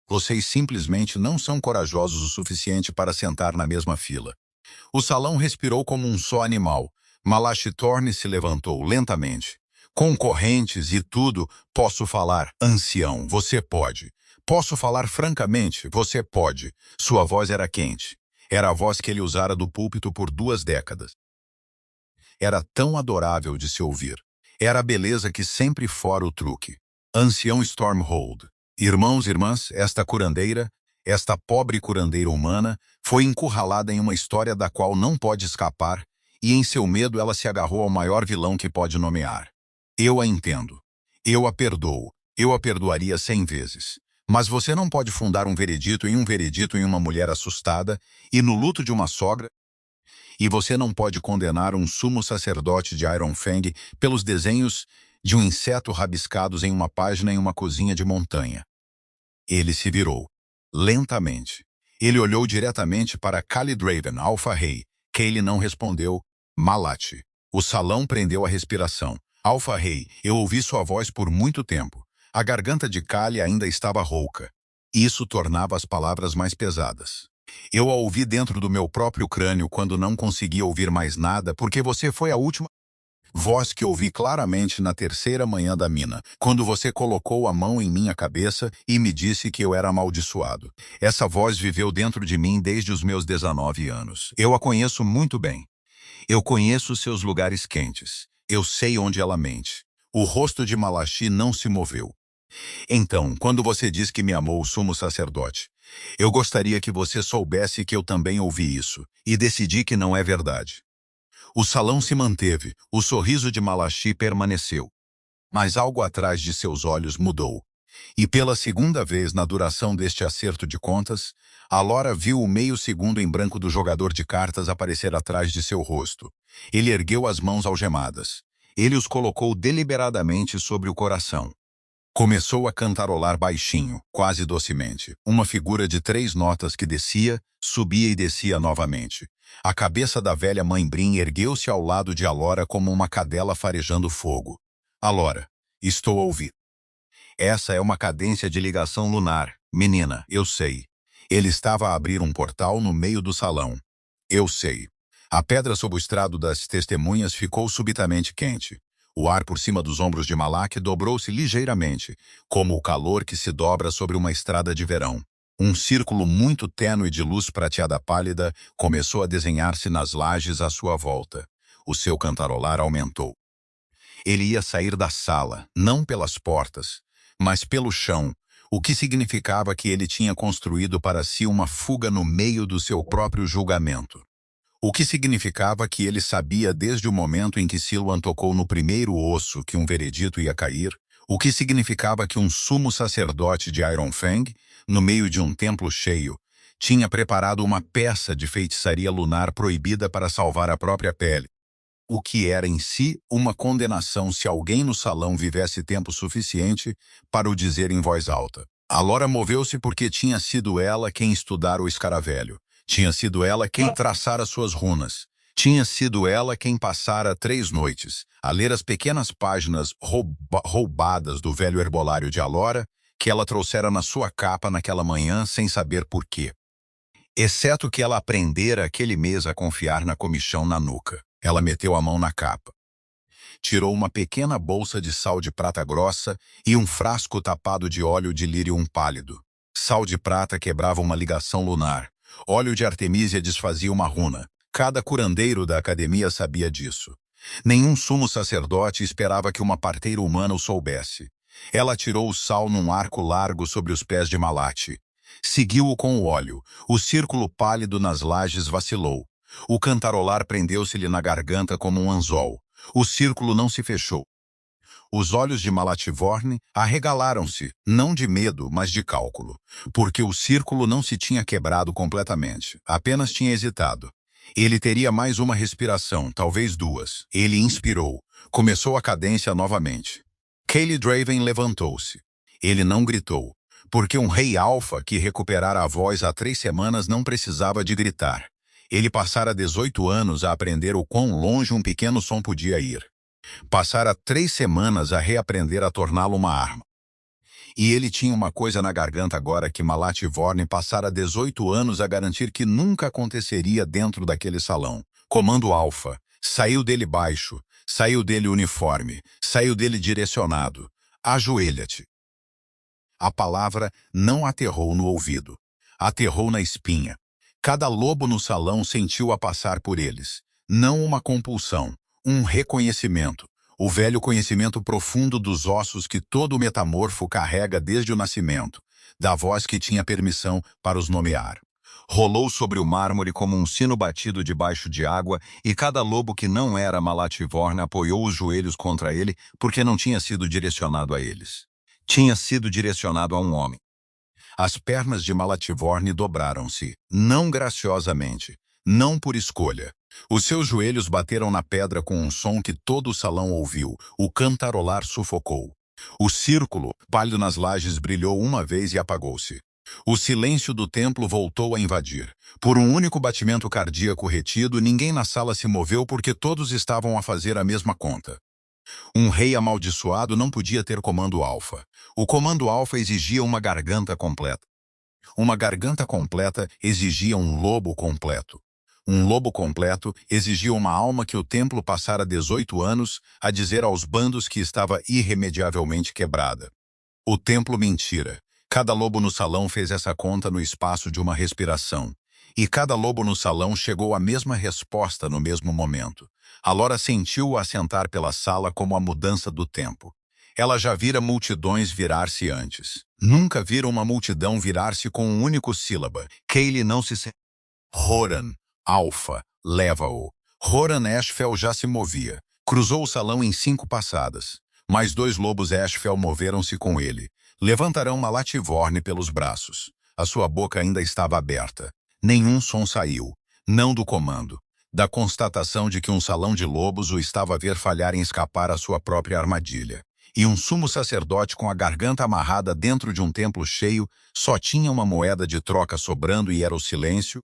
Vocês simplesmente não são corajosos o suficiente para sentar na mesma fila. O salão respirou como um só animal. Malachi Thorne se levantou lentamente. Com correntes e tudo, posso falar, ancião, você pode. Posso falar francamente, você pode. Sua voz era quente. Era a voz que ele usara do púlpito por 2 décadas. Era tão adorável de se ouvir. Era a beleza que sempre fora o truque. Ancião Stormhold. Irmãos e irmãs, esta curandeira, esta pobre curandeira humana, foi encurralada em uma história da qual não pode escapar, e em seu medo ela se agarrou ao maior vilão que pode nomear. Eu a entendo. Eu a perdoo. Eu a perdoaria 100 vezes. Mas você não pode fundar um veredito em uma mulher assustada, e no luto de uma sogra, e você não pode condenar um sumo sacerdote de Iron Fang pelos desenhos de um inseto rabiscados em uma página em uma cozinha de montanha. Ele se virou. Lentamente. Ele olhou diretamente para Khalid Raven, Alpha Rei. Kaylee não respondeu. Malachi. O salão prendeu a respiração. Alpha Rei, eu ouvi sua voz por muito tempo. A garganta de Kali ainda estava rouca. Isso tornava as palavras mais pesadas. Eu a ouvi dentro do meu próprio crânio quando não conseguia ouvir mais nada, porque você foi a última voz que ouvi claramente na 3ª manhã da mina, quando você colocou a mão em minha cabeça e me disse que eu era amaldiçoado. Essa voz viveu dentro de mim desde os meus 19 anos. Eu a conheço muito bem. Eu conheço seus lugares quentes. Eu sei onde ela mente. O rosto de Malachi não se moveu. Então, quando você diz que me amou, sumo sacerdote, eu gostaria que você soubesse que eu também ouvi isso, e decidi que não é verdade. O salão se manteve, o sorriso de Malachi permaneceu. Mas algo atrás de seus olhos mudou. E pela segunda vez na duração deste acerto de contas, a Lora viu o meio segundo em branco do jogador de cartas aparecer atrás de seu rosto. Ele ergueu as mãos algemadas. Ele os colocou deliberadamente sobre o coração. Começou a cantarolar baixinho, quase docemente, uma figura de 3 notas que descia, subia e descia novamente. A cabeça da velha mãe Brin ergueu-se ao lado de Alora como uma cadela farejando fogo. Alora, estou a ouvir. Essa é uma cadência de ligação lunar. Menina, eu sei. Ele estava a abrir um portal no meio do salão. Eu sei. A pedra sob o estrado das testemunhas ficou subitamente quente. O ar por cima dos ombros de Malak dobrou-se ligeiramente, como o calor que se dobra sobre uma estrada de verão. Um círculo muito tênue de luz prateada pálida começou a desenhar-se nas lajes à sua volta. O seu cantarolar aumentou. Ele ia sair da sala, não pelas portas, mas pelo chão, o que significava que ele tinha construído para si uma fuga no meio do seu próprio julgamento. O que significava que ele sabia desde o momento em que Siluan tocou no primeiro osso que um veredito ia cair, o que significava que um sumo sacerdote de Iron Fang, no meio de um templo cheio, tinha preparado uma peça de feitiçaria lunar proibida para salvar a própria pele, o que era em si uma condenação se alguém no salão vivesse tempo suficiente para o dizer em voz alta. Alora moveu-se porque tinha sido ela quem estudara o escaravelho. Tinha sido ela quem traçara suas runas. Tinha sido ela quem passara 3 noites a ler as pequenas páginas roubadas do velho herbolário de Alora que ela trouxera na sua capa naquela manhã sem saber por quê. Exceto que ela aprendera aquele mês a confiar na comichão na nuca. Ela meteu a mão na capa. Tirou uma pequena bolsa de sal de prata grossa e um frasco tapado de óleo de lírio pálido. Sal de prata quebrava uma ligação lunar. Óleo de artemísia desfazia uma runa. Cada curandeiro da academia sabia disso. Nenhum sumo sacerdote esperava que uma parteira humana o soubesse. Ela tirou o sal num arco largo sobre os pés de Malati. Seguiu-o com o óleo. O círculo pálido nas lajes vacilou. O cantarolar prendeu-se-lhe na garganta como um anzol. O círculo não se fechou. Os olhos de Malativorne arregalaram-se, não de medo, mas de cálculo, porque o círculo não se tinha quebrado completamente, apenas tinha hesitado. Ele teria mais uma respiração, talvez duas. Ele inspirou. Começou a cadência novamente. Kaylee Draven levantou-se. Ele não gritou, porque um rei alfa que recuperara a voz há 3 semanas não precisava de gritar. Ele passara 18 anos a aprender o quão longe um pequeno som podia ir. Passara 3 semanas a reaprender a torná-lo uma arma. E ele tinha uma coisa na garganta agora que Malat Vorn passara 18 anos a garantir que nunca aconteceria dentro daquele salão. Comando Alfa. Saiu dele baixo. Saiu dele uniforme. Saiu dele direcionado. Ajoelha-te. A palavra não aterrou no ouvido. Aterrou na espinha. Cada lobo no salão sentiu-a passar por eles. Não uma compulsão. Um reconhecimento. O velho conhecimento profundo dos ossos que todo metamorfo carrega desde o nascimento, da voz que tinha permissão para os nomear. Rolou sobre o mármore como um sino batido debaixo de água, e cada lobo que não era Malat Vorn apoiou os joelhos contra ele porque não tinha sido direcionado a eles. Tinha sido direcionado a um homem. As pernas de Malat Vorn dobraram-se, não graciosamente, não por escolha. Os seus joelhos bateram na pedra com um som que todo o salão ouviu. O cantarolar sufocou. O círculo, pálido nas lajes, brilhou uma vez e apagou-se. O silêncio do templo voltou a invadir. Por um único batimento cardíaco retido, ninguém na sala se moveu porque todos estavam a fazer a mesma conta. Um rei amaldiçoado não podia ter comando alfa. O comando alfa exigia uma garganta completa. Uma garganta completa exigia um lobo completo. Um lobo completo exigia uma alma que o templo passara 18 anos a dizer aos bandos que estava irremediavelmente quebrada. O templo mentira. Cada lobo no salão fez essa conta no espaço de uma respiração. E cada lobo no salão chegou à mesma resposta no mesmo momento. A Lora sentiu-o assentar pela sala como a mudança do tempo. Ela já vira multidões virar-se antes. Nunca vira uma multidão virar-se com um único sílaba. Kaylee não se sentiu. Horan. Alfa, leva-o. Horan Ashfel já se movia. Cruzou o salão em 5 passadas. Mais 2 lobos Ashfel moveram-se com ele. Levantarão Malat Vorn pelos braços. A sua boca ainda estava aberta. Nenhum som saiu. Não do comando. Da constatação de que um salão de lobos o estava a ver falhar em escapar à sua própria armadilha. E um sumo sacerdote com a garganta amarrada dentro de um templo cheio só tinha uma moeda de troca sobrando e era o silêncio.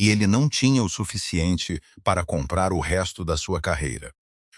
E ele não tinha o suficiente para comprar o resto da sua carreira.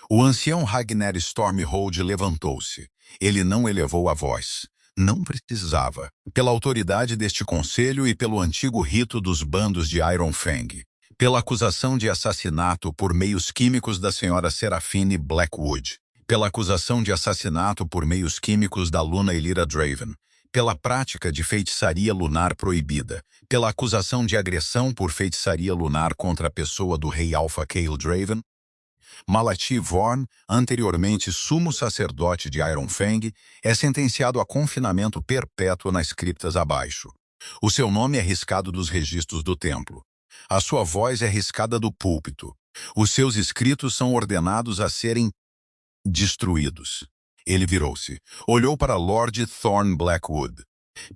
O ancião Ragnar Stormhold levantou-se. Ele não elevou a voz. Não precisava. Pela autoridade deste conselho e pelo antigo rito dos bandos de Iron Fang. Pela acusação de assassinato por meios químicos da senhora Seraphine Blackwood. Pela acusação de assassinato por meios químicos da Luna Elira Draven. Pela prática de feitiçaria lunar proibida, pela acusação de agressão por feitiçaria lunar contra a pessoa do rei Alpha Kaylee Draven, Malat Vorn, anteriormente sumo sacerdote de Iron Fang, é sentenciado a confinamento perpétuo nas criptas abaixo. O seu nome é riscado dos registros do templo. A sua voz é riscada do púlpito. Os seus escritos são ordenados a serem destruídos. Ele virou-se. Olhou para Lord Thorn Blackwood.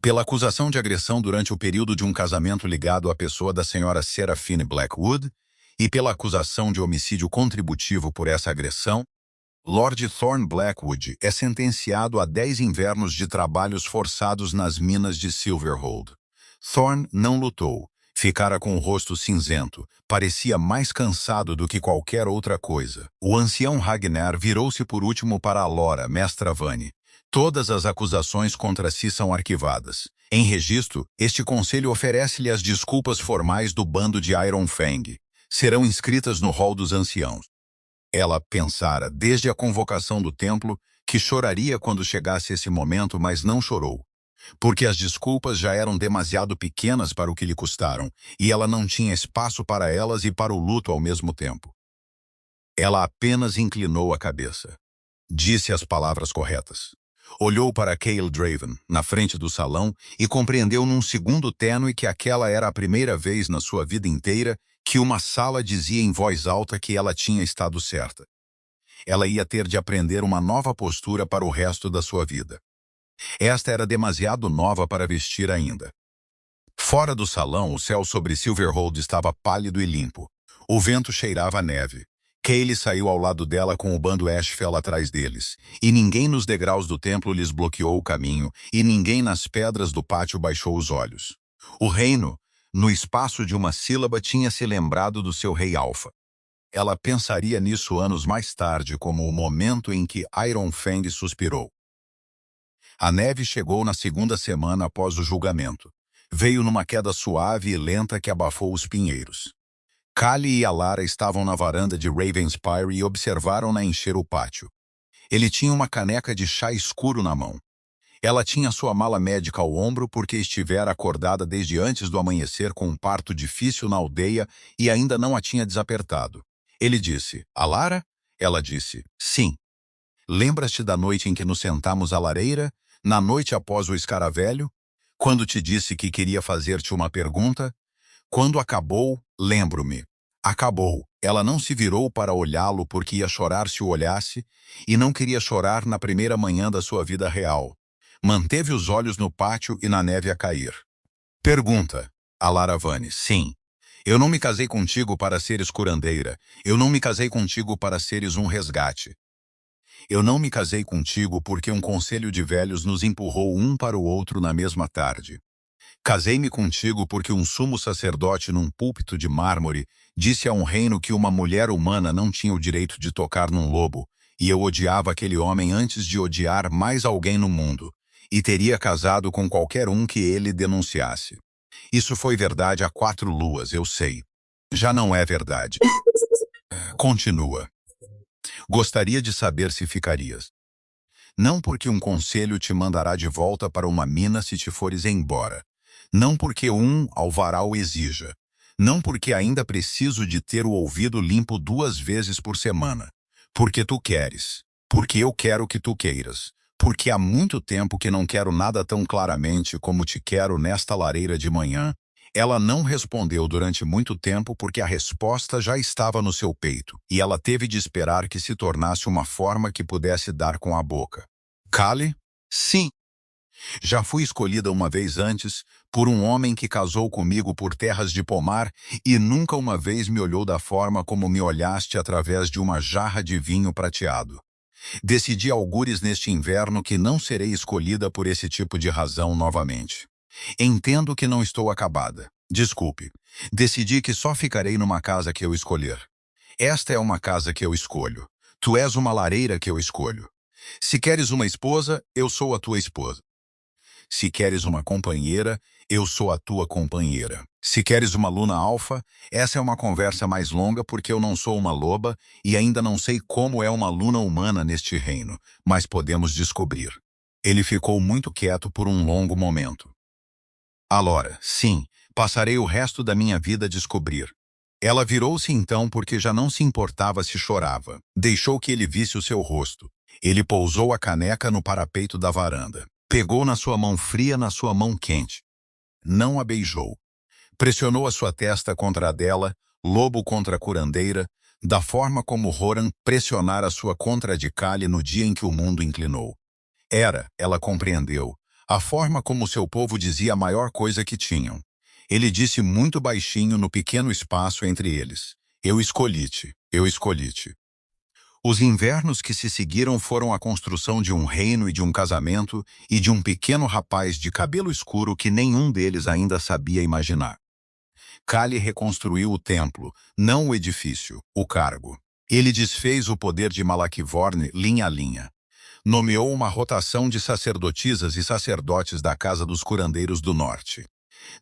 Pela acusação de agressão durante o período de um casamento ligado à pessoa da senhora Seraphine Blackwood, e pela acusação de homicídio contributivo por essa agressão, Lord Thorn Blackwood é sentenciado a 10 invernos de trabalhos forçados nas minas de Silverhold. Thorn não lutou. Ficara com o rosto cinzento. Parecia mais cansado do que qualquer outra coisa. O ancião Ragnar virou-se por último para a Lora, mestra Vani. Todas as acusações contra si são arquivadas. Em registro, este conselho oferece-lhe as desculpas formais do bando de Iron Fang. Serão inscritas no rol dos anciãos. Ela pensara, desde a convocação do templo, que choraria quando chegasse esse momento, mas não chorou. Porque as desculpas já eram demasiado pequenas para o que lhe custaram, e ela não tinha espaço para elas e para o luto ao mesmo tempo. Ela apenas inclinou a cabeça. Disse as palavras corretas. Olhou para Kaylee Draven, na frente do salão, e compreendeu num segundo tênue que aquela era a primeira vez na sua vida inteira que uma sala dizia em voz alta que ela tinha estado certa. Ela ia ter de aprender uma nova postura para o resto da sua vida. Esta era demasiado nova para vestir ainda. Fora do salão, o céu sobre Silverhold estava pálido e limpo. O vento cheirava a neve. Kaylee saiu ao lado dela com o bando Ashfell atrás deles, e ninguém nos degraus do templo lhes bloqueou o caminho, e ninguém nas pedras do pátio baixou os olhos. O reino, no espaço de uma sílaba, tinha se lembrado do seu rei Alpha. Ela pensaria nisso anos mais tarde como o momento em que Iron Fang suspirou. A neve chegou na segunda semana após o julgamento. Veio numa queda suave e lenta que abafou os pinheiros. Callie e Alara estavam na varanda de Ravenspire e observaram-na encher o pátio. Ele tinha uma caneca de chá escuro na mão. Ela tinha sua mala médica ao ombro porque estivera acordada desde antes do amanhecer com um parto difícil na aldeia e ainda não a tinha desapertado. Ele disse, Alara? Ela disse, sim. Lembras-te da noite em que nos sentamos à lareira? Na noite após o escaravelho? Quando te disse que queria fazer-te uma pergunta? Quando acabou, lembro-me. Acabou. Ela não se virou para olhá-lo porque ia chorar se o olhasse, e não queria chorar na primeira manhã da sua vida real. Manteve os olhos no pátio e na neve a cair. Pergunta. Alara Vane. Sim. Eu não me casei contigo para seres curandeira. Eu não me casei contigo para seres um resgate. Eu não me casei contigo porque um conselho de velhos nos empurrou um para o outro na mesma tarde. Casei-me contigo porque um sumo sacerdote num púlpito de mármore disse a um reino que uma mulher humana não tinha o direito de tocar num lobo, e eu odiava aquele homem antes de odiar mais alguém no mundo, e teria casado com qualquer um que ele denunciasse. Isso foi verdade há 4 luas, eu sei. Já não é verdade. Continua. Gostaria de saber se ficarias. Não porque um conselho te mandará de volta para uma mina se te fores embora. Não porque um alvará o exija. Não porque ainda preciso de ter o ouvido limpo 2 vezes por semana. Porque tu queres. Porque eu quero que tu queiras. Porque há muito tempo que não quero nada tão claramente como te quero nesta lareira de manhã. Ela não respondeu durante muito tempo porque a resposta já estava no seu peito, e ela teve de esperar que se tornasse uma forma que pudesse dar com a boca. Callie? Sim. Já fui escolhida uma vez antes por um homem que casou comigo por terras de pomar e nunca uma vez me olhou da forma como me olhaste através de uma jarra de vinho prateado. Decidi algures neste inverno que não serei escolhida por esse tipo de razão novamente. Entendo que não estou acabada. Desculpe. Decidi que só ficarei numa casa que eu escolher. Esta é uma casa que eu escolho. Tu és uma lareira que eu escolho. Se queres uma esposa, eu sou a tua esposa. Se queres uma companheira, eu sou a tua companheira. Se queres uma luna alfa, essa é uma conversa mais longa porque eu não sou uma loba e ainda não sei como é uma luna humana neste reino, mas podemos descobrir. Ele ficou muito quieto por um longo momento. Alora, sim, passarei o resto da minha vida a descobrir. Ela virou-se então porque já não se importava se chorava. Deixou que ele visse o seu rosto. Ele pousou a caneca no parapeito da varanda. Pegou na sua mão fria na sua mão quente. Não a beijou. Pressionou a sua testa contra a dela, lobo contra a curandeira, da forma como Horan pressionara a sua contra a de Callie no dia em que o mundo inclinou. Ela compreendeu, a forma como seu povo dizia a maior coisa que tinham. Ele disse muito baixinho no pequeno espaço entre eles. Eu escolhi-te, eu escolhi-te. Os invernos que se seguiram foram a construção de um reino e de um casamento e de um pequeno rapaz de cabelo escuro que nenhum deles ainda sabia imaginar. Callie reconstruiu o templo, não o edifício, o cargo. Ele desfez o poder de Malaquivorne linha a linha. Nomeou uma rotação de sacerdotisas e sacerdotes da Casa dos Curandeiros do Norte.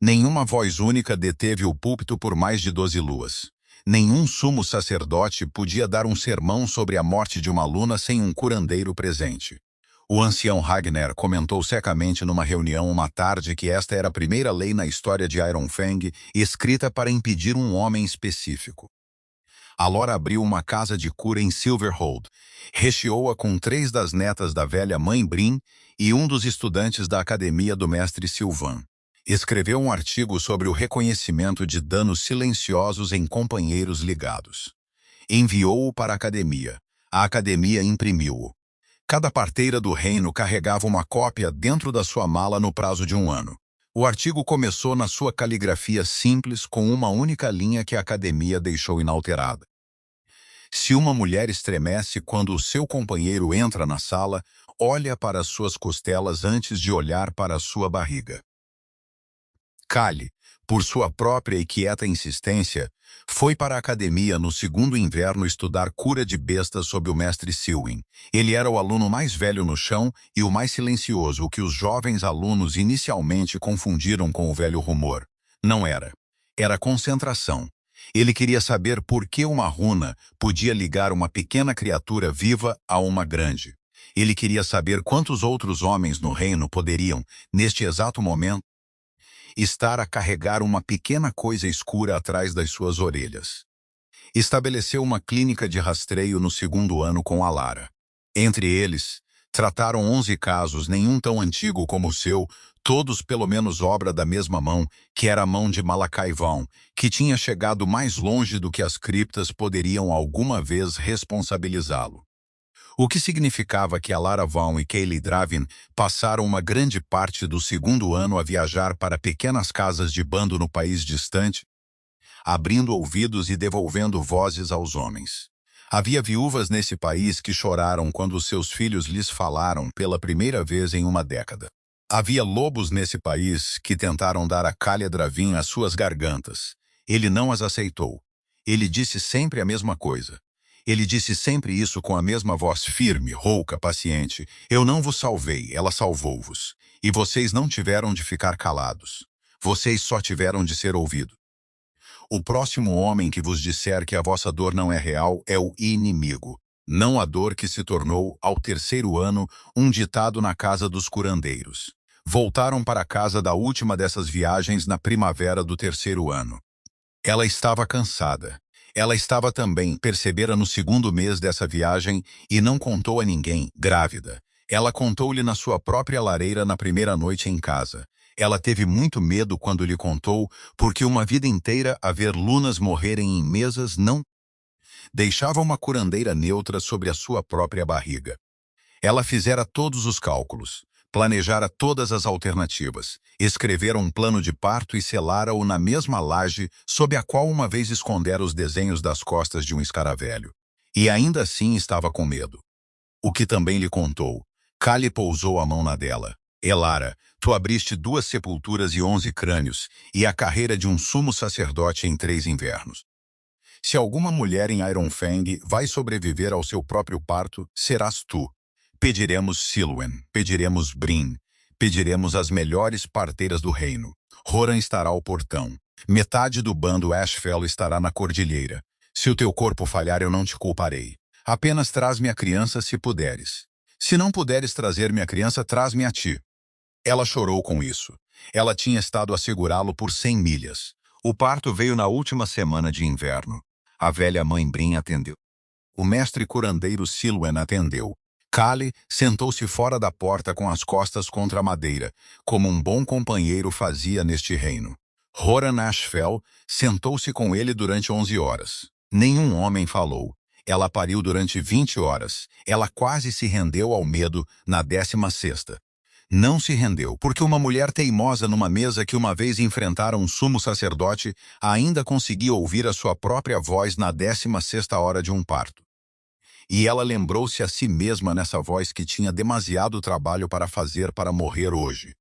Nenhuma voz única deteve o púlpito por mais de 12 luas. Nenhum sumo sacerdote podia dar um sermão sobre a morte de uma luna sem um curandeiro presente. O ancião Ragnar comentou secamente numa reunião uma tarde que esta era a primeira lei na história de Iron Fang escrita para impedir um homem específico. Alora abriu uma casa de cura em Silverhold, recheou-a com 3 das netas da velha mãe Brin e um dos estudantes da academia do mestre Sylvan. Escreveu um artigo sobre o reconhecimento de danos silenciosos em companheiros ligados. Enviou-o para a academia. A academia imprimiu-o. Cada parteira do reino carregava uma cópia dentro da sua mala no prazo de 1 ano. O artigo começou na sua caligrafia simples com uma única linha que a academia deixou inalterada. Se uma mulher estremece quando o seu companheiro entra na sala, olha para as suas costelas antes de olhar para a sua barriga. Callie, por sua própria e quieta insistência, foi para a academia no segundo inverno estudar cura de bestas sob o mestre Selwyn. Ele era o aluno mais velho no chão e o mais silencioso, o que os jovens alunos inicialmente confundiram com o velho rumor. Não era. Era concentração. Ele queria saber por que uma runa podia ligar uma pequena criatura viva a uma grande. Ele queria saber quantos outros homens no reino poderiam, neste exato momento, estar a carregar uma pequena coisa escura atrás das suas orelhas. Estabeleceu uma clínica de rastreio no segundo ano com a Lara. Entre eles, trataram 11 casos, nenhum tão antigo como o seu, todos pelo menos obra da mesma mão, que era a mão de Malachi Vaughn, que tinha chegado mais longe do que as criptas poderiam alguma vez responsabilizá-lo. O que significava que a Lara Vaughn e Kaylee Dravin passaram uma grande parte do segundo ano a viajar para pequenas casas de bando no país distante, abrindo ouvidos e devolvendo vozes aos homens. Havia viúvas nesse país que choraram quando seus filhos lhes falaram pela primeira vez em uma década. Havia lobos nesse país que tentaram dar a Callie Dravin às suas gargantas. Ele não as aceitou. Ele disse sempre a mesma coisa. Ele disse sempre isso com a mesma voz firme, rouca, paciente. Eu não vos salvei, ela salvou-vos. E vocês não tiveram de ficar calados. Vocês só tiveram de ser ouvidos. O próximo homem que vos disser que a vossa dor não é real é o inimigo. Não a dor que se tornou, ao terceiro ano, um ditado na casa dos curandeiros. Voltaram para a casa da última dessas viagens na primavera do terceiro ano. Ela estava cansada. Ela estava também, percebera no segundo mês dessa viagem, e não contou a ninguém, grávida. Ela contou-lhe na sua própria lareira na primeira noite em casa. Ela teve muito medo quando lhe contou, porque uma vida inteira a ver lunas morrerem em mesas não deixava uma curandeira neutra sobre a sua própria barriga. Ela fizera todos os cálculos, planejara todas as alternativas, escrevera um plano de parto e selara-o na mesma laje sob a qual uma vez escondera os desenhos das costas de um escaravelho. E ainda assim estava com medo. O que também lhe contou. Callie pousou a mão na dela. Elara, tu abriste 2 sepulturas e 11 crânios, e a carreira de um sumo sacerdote em 3 invernos. Se alguma mulher em Iron Fang vai sobreviver ao seu próprio parto, serás tu. Pediremos Selwyn, pediremos Brin, pediremos as melhores parteiras do reino. Horan estará ao portão. Metade do bando Ashfell estará na cordilheira. Se o teu corpo falhar, eu não te culparei. Apenas traz-me a criança se puderes. Se não puderes trazer-me a criança, traz-me a ti. Ela chorou com isso. Ela tinha estado a segurá-lo por 100 milhas. O parto veio na última semana de inverno. A velha mãe Brin atendeu. O mestre curandeiro Selwyn atendeu. Callie sentou-se fora da porta com as costas contra a madeira, como um bom companheiro fazia neste reino. Horan Ashfell sentou-se com ele durante 11 horas. Nenhum homem falou. Ela pariu durante 20 horas. Ela quase se rendeu ao medo na 16ª. Não se rendeu, porque uma mulher teimosa numa mesa que uma vez enfrentara um sumo sacerdote ainda conseguia ouvir a sua própria voz na 16ª hora de um parto. E ela lembrou-se a si mesma nessa voz que tinha demasiado trabalho para fazer para morrer hoje.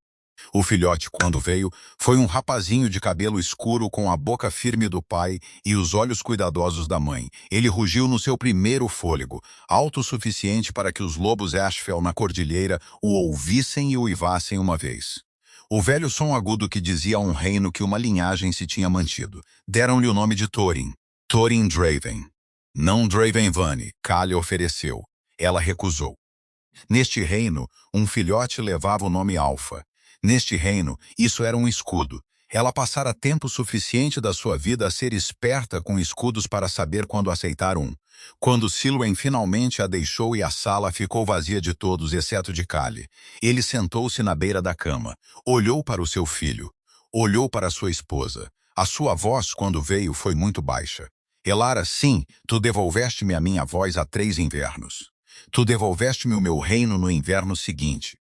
O filhote, quando veio, foi um rapazinho de cabelo escuro com a boca firme do pai e os olhos cuidadosos da mãe. Ele rugiu no seu primeiro fôlego, alto o suficiente para que os lobos Ashfell na cordilheira o ouvissem e uivassem uma vez. O velho som agudo que dizia a um reino que uma linhagem se tinha mantido. Deram-lhe o nome de Thorin. Thorin Draven. Não Draven Vane, Callie ofereceu. Ela recusou. Neste reino, um filhote levava o nome Alfa. Neste reino, isso era um escudo. Ela passara tempo suficiente da sua vida a ser esperta com escudos para saber quando aceitar um. Quando Selwyn finalmente a deixou e a sala ficou vazia de todos, exceto de Callie, ele sentou-se na beira da cama, olhou para o seu filho, olhou para sua esposa. A sua voz, quando veio, foi muito baixa. Elara, sim, tu devolveste-me a minha voz há 3 invernos. Tu devolveste-me o meu reino no inverno seguinte.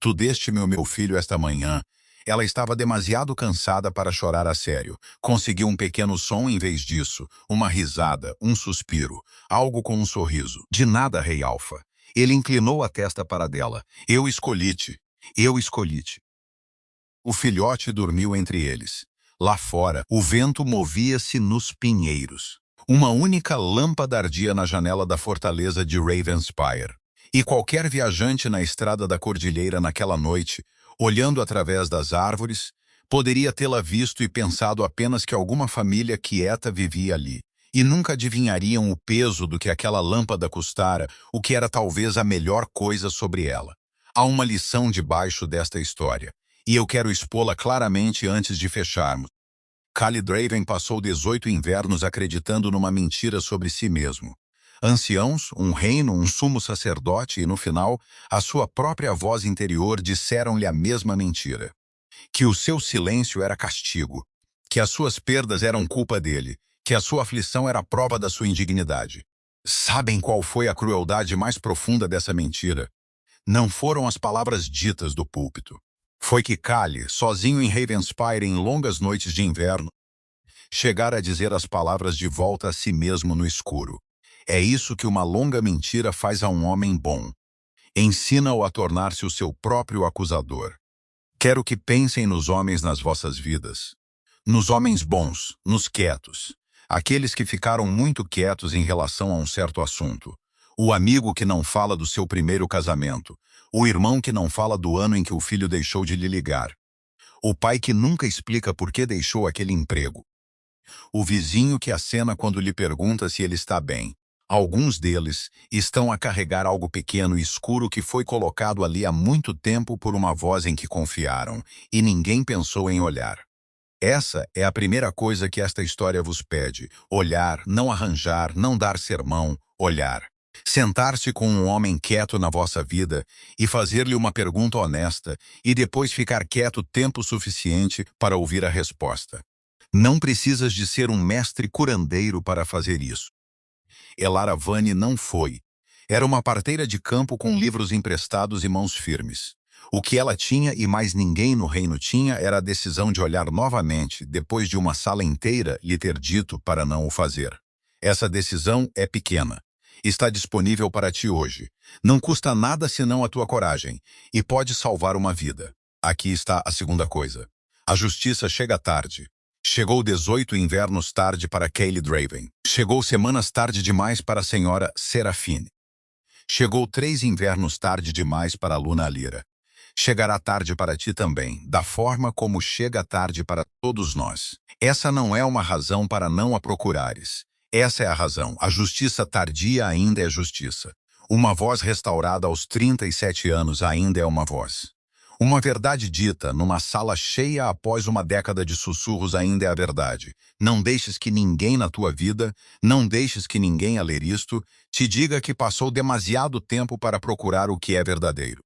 Tu deste-me o meu filho esta manhã, Ela estava demasiado cansada para chorar a sério. Conseguiu um pequeno som em vez disso, uma risada, um suspiro, algo com um sorriso. De nada, Rei Alfa. Ele inclinou a testa para dela. Eu escolhi-te. Eu escolhi-te. O filhote dormiu entre eles. Lá fora, o vento movia-se nos pinheiros. Uma única lâmpada ardia na janela da fortaleza de Ravenspire. E qualquer viajante na estrada da cordilheira naquela noite, olhando através das árvores, poderia tê-la visto e pensado apenas que alguma família quieta vivia ali. E nunca adivinhariam o peso do que aquela lâmpada custara, o que era talvez a melhor coisa sobre ela. Há uma lição debaixo desta história, e eu quero expô-la claramente antes de fecharmos. Khalid Draven passou 18 invernos acreditando numa mentira sobre si mesmo. Anciãos, um reino, um sumo sacerdote e, no final, a sua própria voz interior disseram-lhe a mesma mentira. Que o seu silêncio era castigo, que as suas perdas eram culpa dele, que a sua aflição era prova da sua indignidade. Sabem qual foi a crueldade mais profunda dessa mentira? Não foram as palavras ditas do púlpito. Foi que Kali, sozinho em Ravenspire em longas noites de inverno, chegara a dizer as palavras de volta a si mesmo no escuro. É isso que uma longa mentira faz a um homem bom. Ensina-o a tornar-se o seu próprio acusador. Quero que pensem nos homens nas vossas vidas. Nos homens bons, nos quietos. Aqueles que ficaram muito quietos em relação a um certo assunto. O amigo que não fala do seu primeiro casamento. O irmão que não fala do ano em que o filho deixou de lhe ligar. O pai que nunca explica por que deixou aquele emprego. O vizinho que acena quando lhe pergunta se ele está bem. Alguns deles estão a carregar algo pequeno e escuro que foi colocado ali há muito tempo por uma voz em que confiaram, e ninguém pensou em olhar. Essa é a primeira coisa que esta história vos pede: olhar, não arranjar, não dar sermão, olhar. Sentar-se com um homem quieto na vossa vida e fazer-lhe uma pergunta honesta e depois ficar quieto tempo suficiente para ouvir a resposta. Não precisas de ser um mestre curandeiro para fazer isso. Elara Vani não foi. Era uma parteira de campo com livros emprestados e mãos firmes. O que ela tinha e mais ninguém no reino tinha era a decisão de olhar novamente, depois de uma sala inteira lhe ter dito para não o fazer. Essa decisão é pequena. Está disponível para ti hoje. Não custa nada senão a tua coragem, e pode salvar uma vida. Aqui está a segunda coisa. A justiça chega tarde. Chegou 18 invernos tarde para Khalid Draven. Chegou semanas tarde demais para a senhora Serafine. Chegou 3 invernos tarde demais para a Luna Alira. Chegará tarde para ti também, da forma como chega tarde para todos nós. Essa não é uma razão para não a procurares. Essa é a razão. A justiça tardia ainda é justiça. Uma voz restaurada aos 37 anos ainda é uma voz. Uma verdade dita numa sala cheia após uma década de sussurros ainda é a verdade. Não deixes que ninguém na tua vida, não deixes que ninguém a ler isto, te diga que passou demasiado tempo para procurar o que é verdadeiro.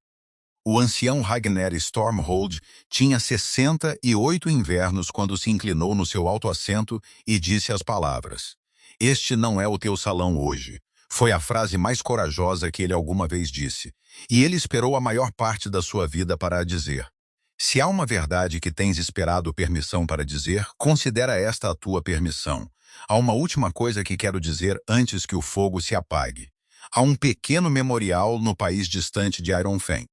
O ancião Ragnar Stormhold tinha 68 invernos quando se inclinou no seu alto assento e disse as palavras: "Este não é o teu salão hoje." Foi a frase mais corajosa que ele alguma vez disse, e ele esperou a maior parte da sua vida para a dizer. Se há uma verdade que tens esperado permissão para dizer, considera esta a tua permissão. Há uma última coisa que quero dizer antes que o fogo se apague. Há um pequeno memorial no país distante de Ironfen.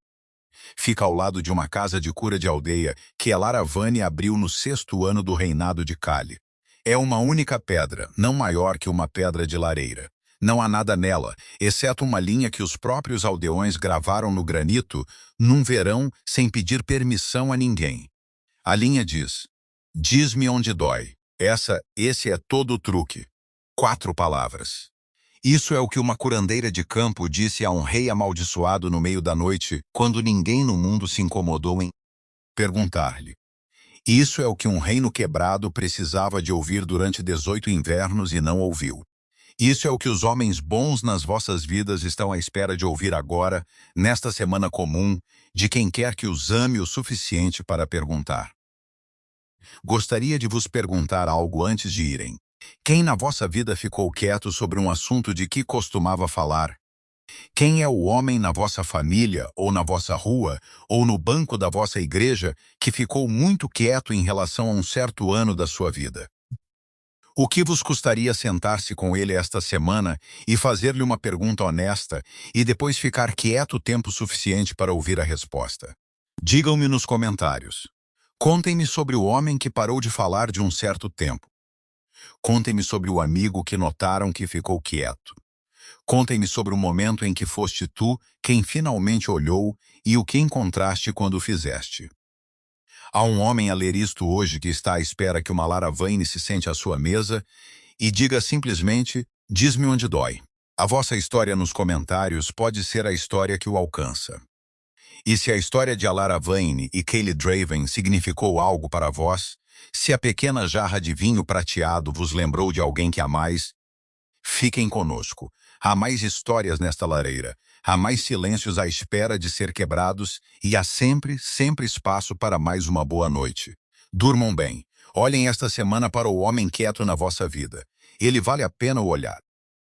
Fica ao lado de uma casa de cura de aldeia que Elara Vani abriu no 6º ano do reinado de Kali. É uma única pedra, não maior que uma pedra de lareira. Não há nada nela, exceto uma linha que os próprios aldeões gravaram no granito num verão sem pedir permissão a ninguém. A linha diz: "Diz-me onde dói." Esse é todo o truque. 4 palavras. Isso é o que uma curandeira de campo disse a um rei amaldiçoado no meio da noite, quando ninguém no mundo se incomodou em perguntar-lhe. Isso é o que um reino quebrado precisava de ouvir durante 18 invernos e não ouviu. Isso é o que os homens bons nas vossas vidas estão à espera de ouvir agora, nesta semana comum, de quem quer que os ame o suficiente para perguntar. Gostaria de vos perguntar algo antes de irem. Quem na vossa vida ficou quieto sobre um assunto de que costumava falar? Quem é o homem na vossa família, ou na vossa rua, ou no banco da vossa igreja, que ficou muito quieto em relação a um certo ano da sua vida? O que vos custaria sentar-se com ele esta semana e fazer-lhe uma pergunta honesta e depois ficar quieto o tempo suficiente para ouvir a resposta? Digam-me nos comentários. Contem-me sobre o homem que parou de falar de um certo tempo. Contem-me sobre o amigo que notaram que ficou quieto. Contem-me sobre o momento em que foste tu quem finalmente olhou e o que encontraste quando o fizeste. Há um homem a ler isto hoje que está à espera que uma Lara Vane se sente à sua mesa e diga simplesmente, diz-me onde dói. A vossa história nos comentários pode ser a história que o alcança. E se a história de Lara Vane e Kaylee Draven significou algo para vós, se a pequena jarra de vinho prateado vos lembrou de alguém que amais, fiquem conosco. Há mais histórias nesta lareira. Há mais silêncios à espera de ser quebrados e há sempre, sempre espaço para mais uma boa noite. Durmam bem. Olhem esta semana para o homem quieto na vossa vida. Ele vale a pena o olhar.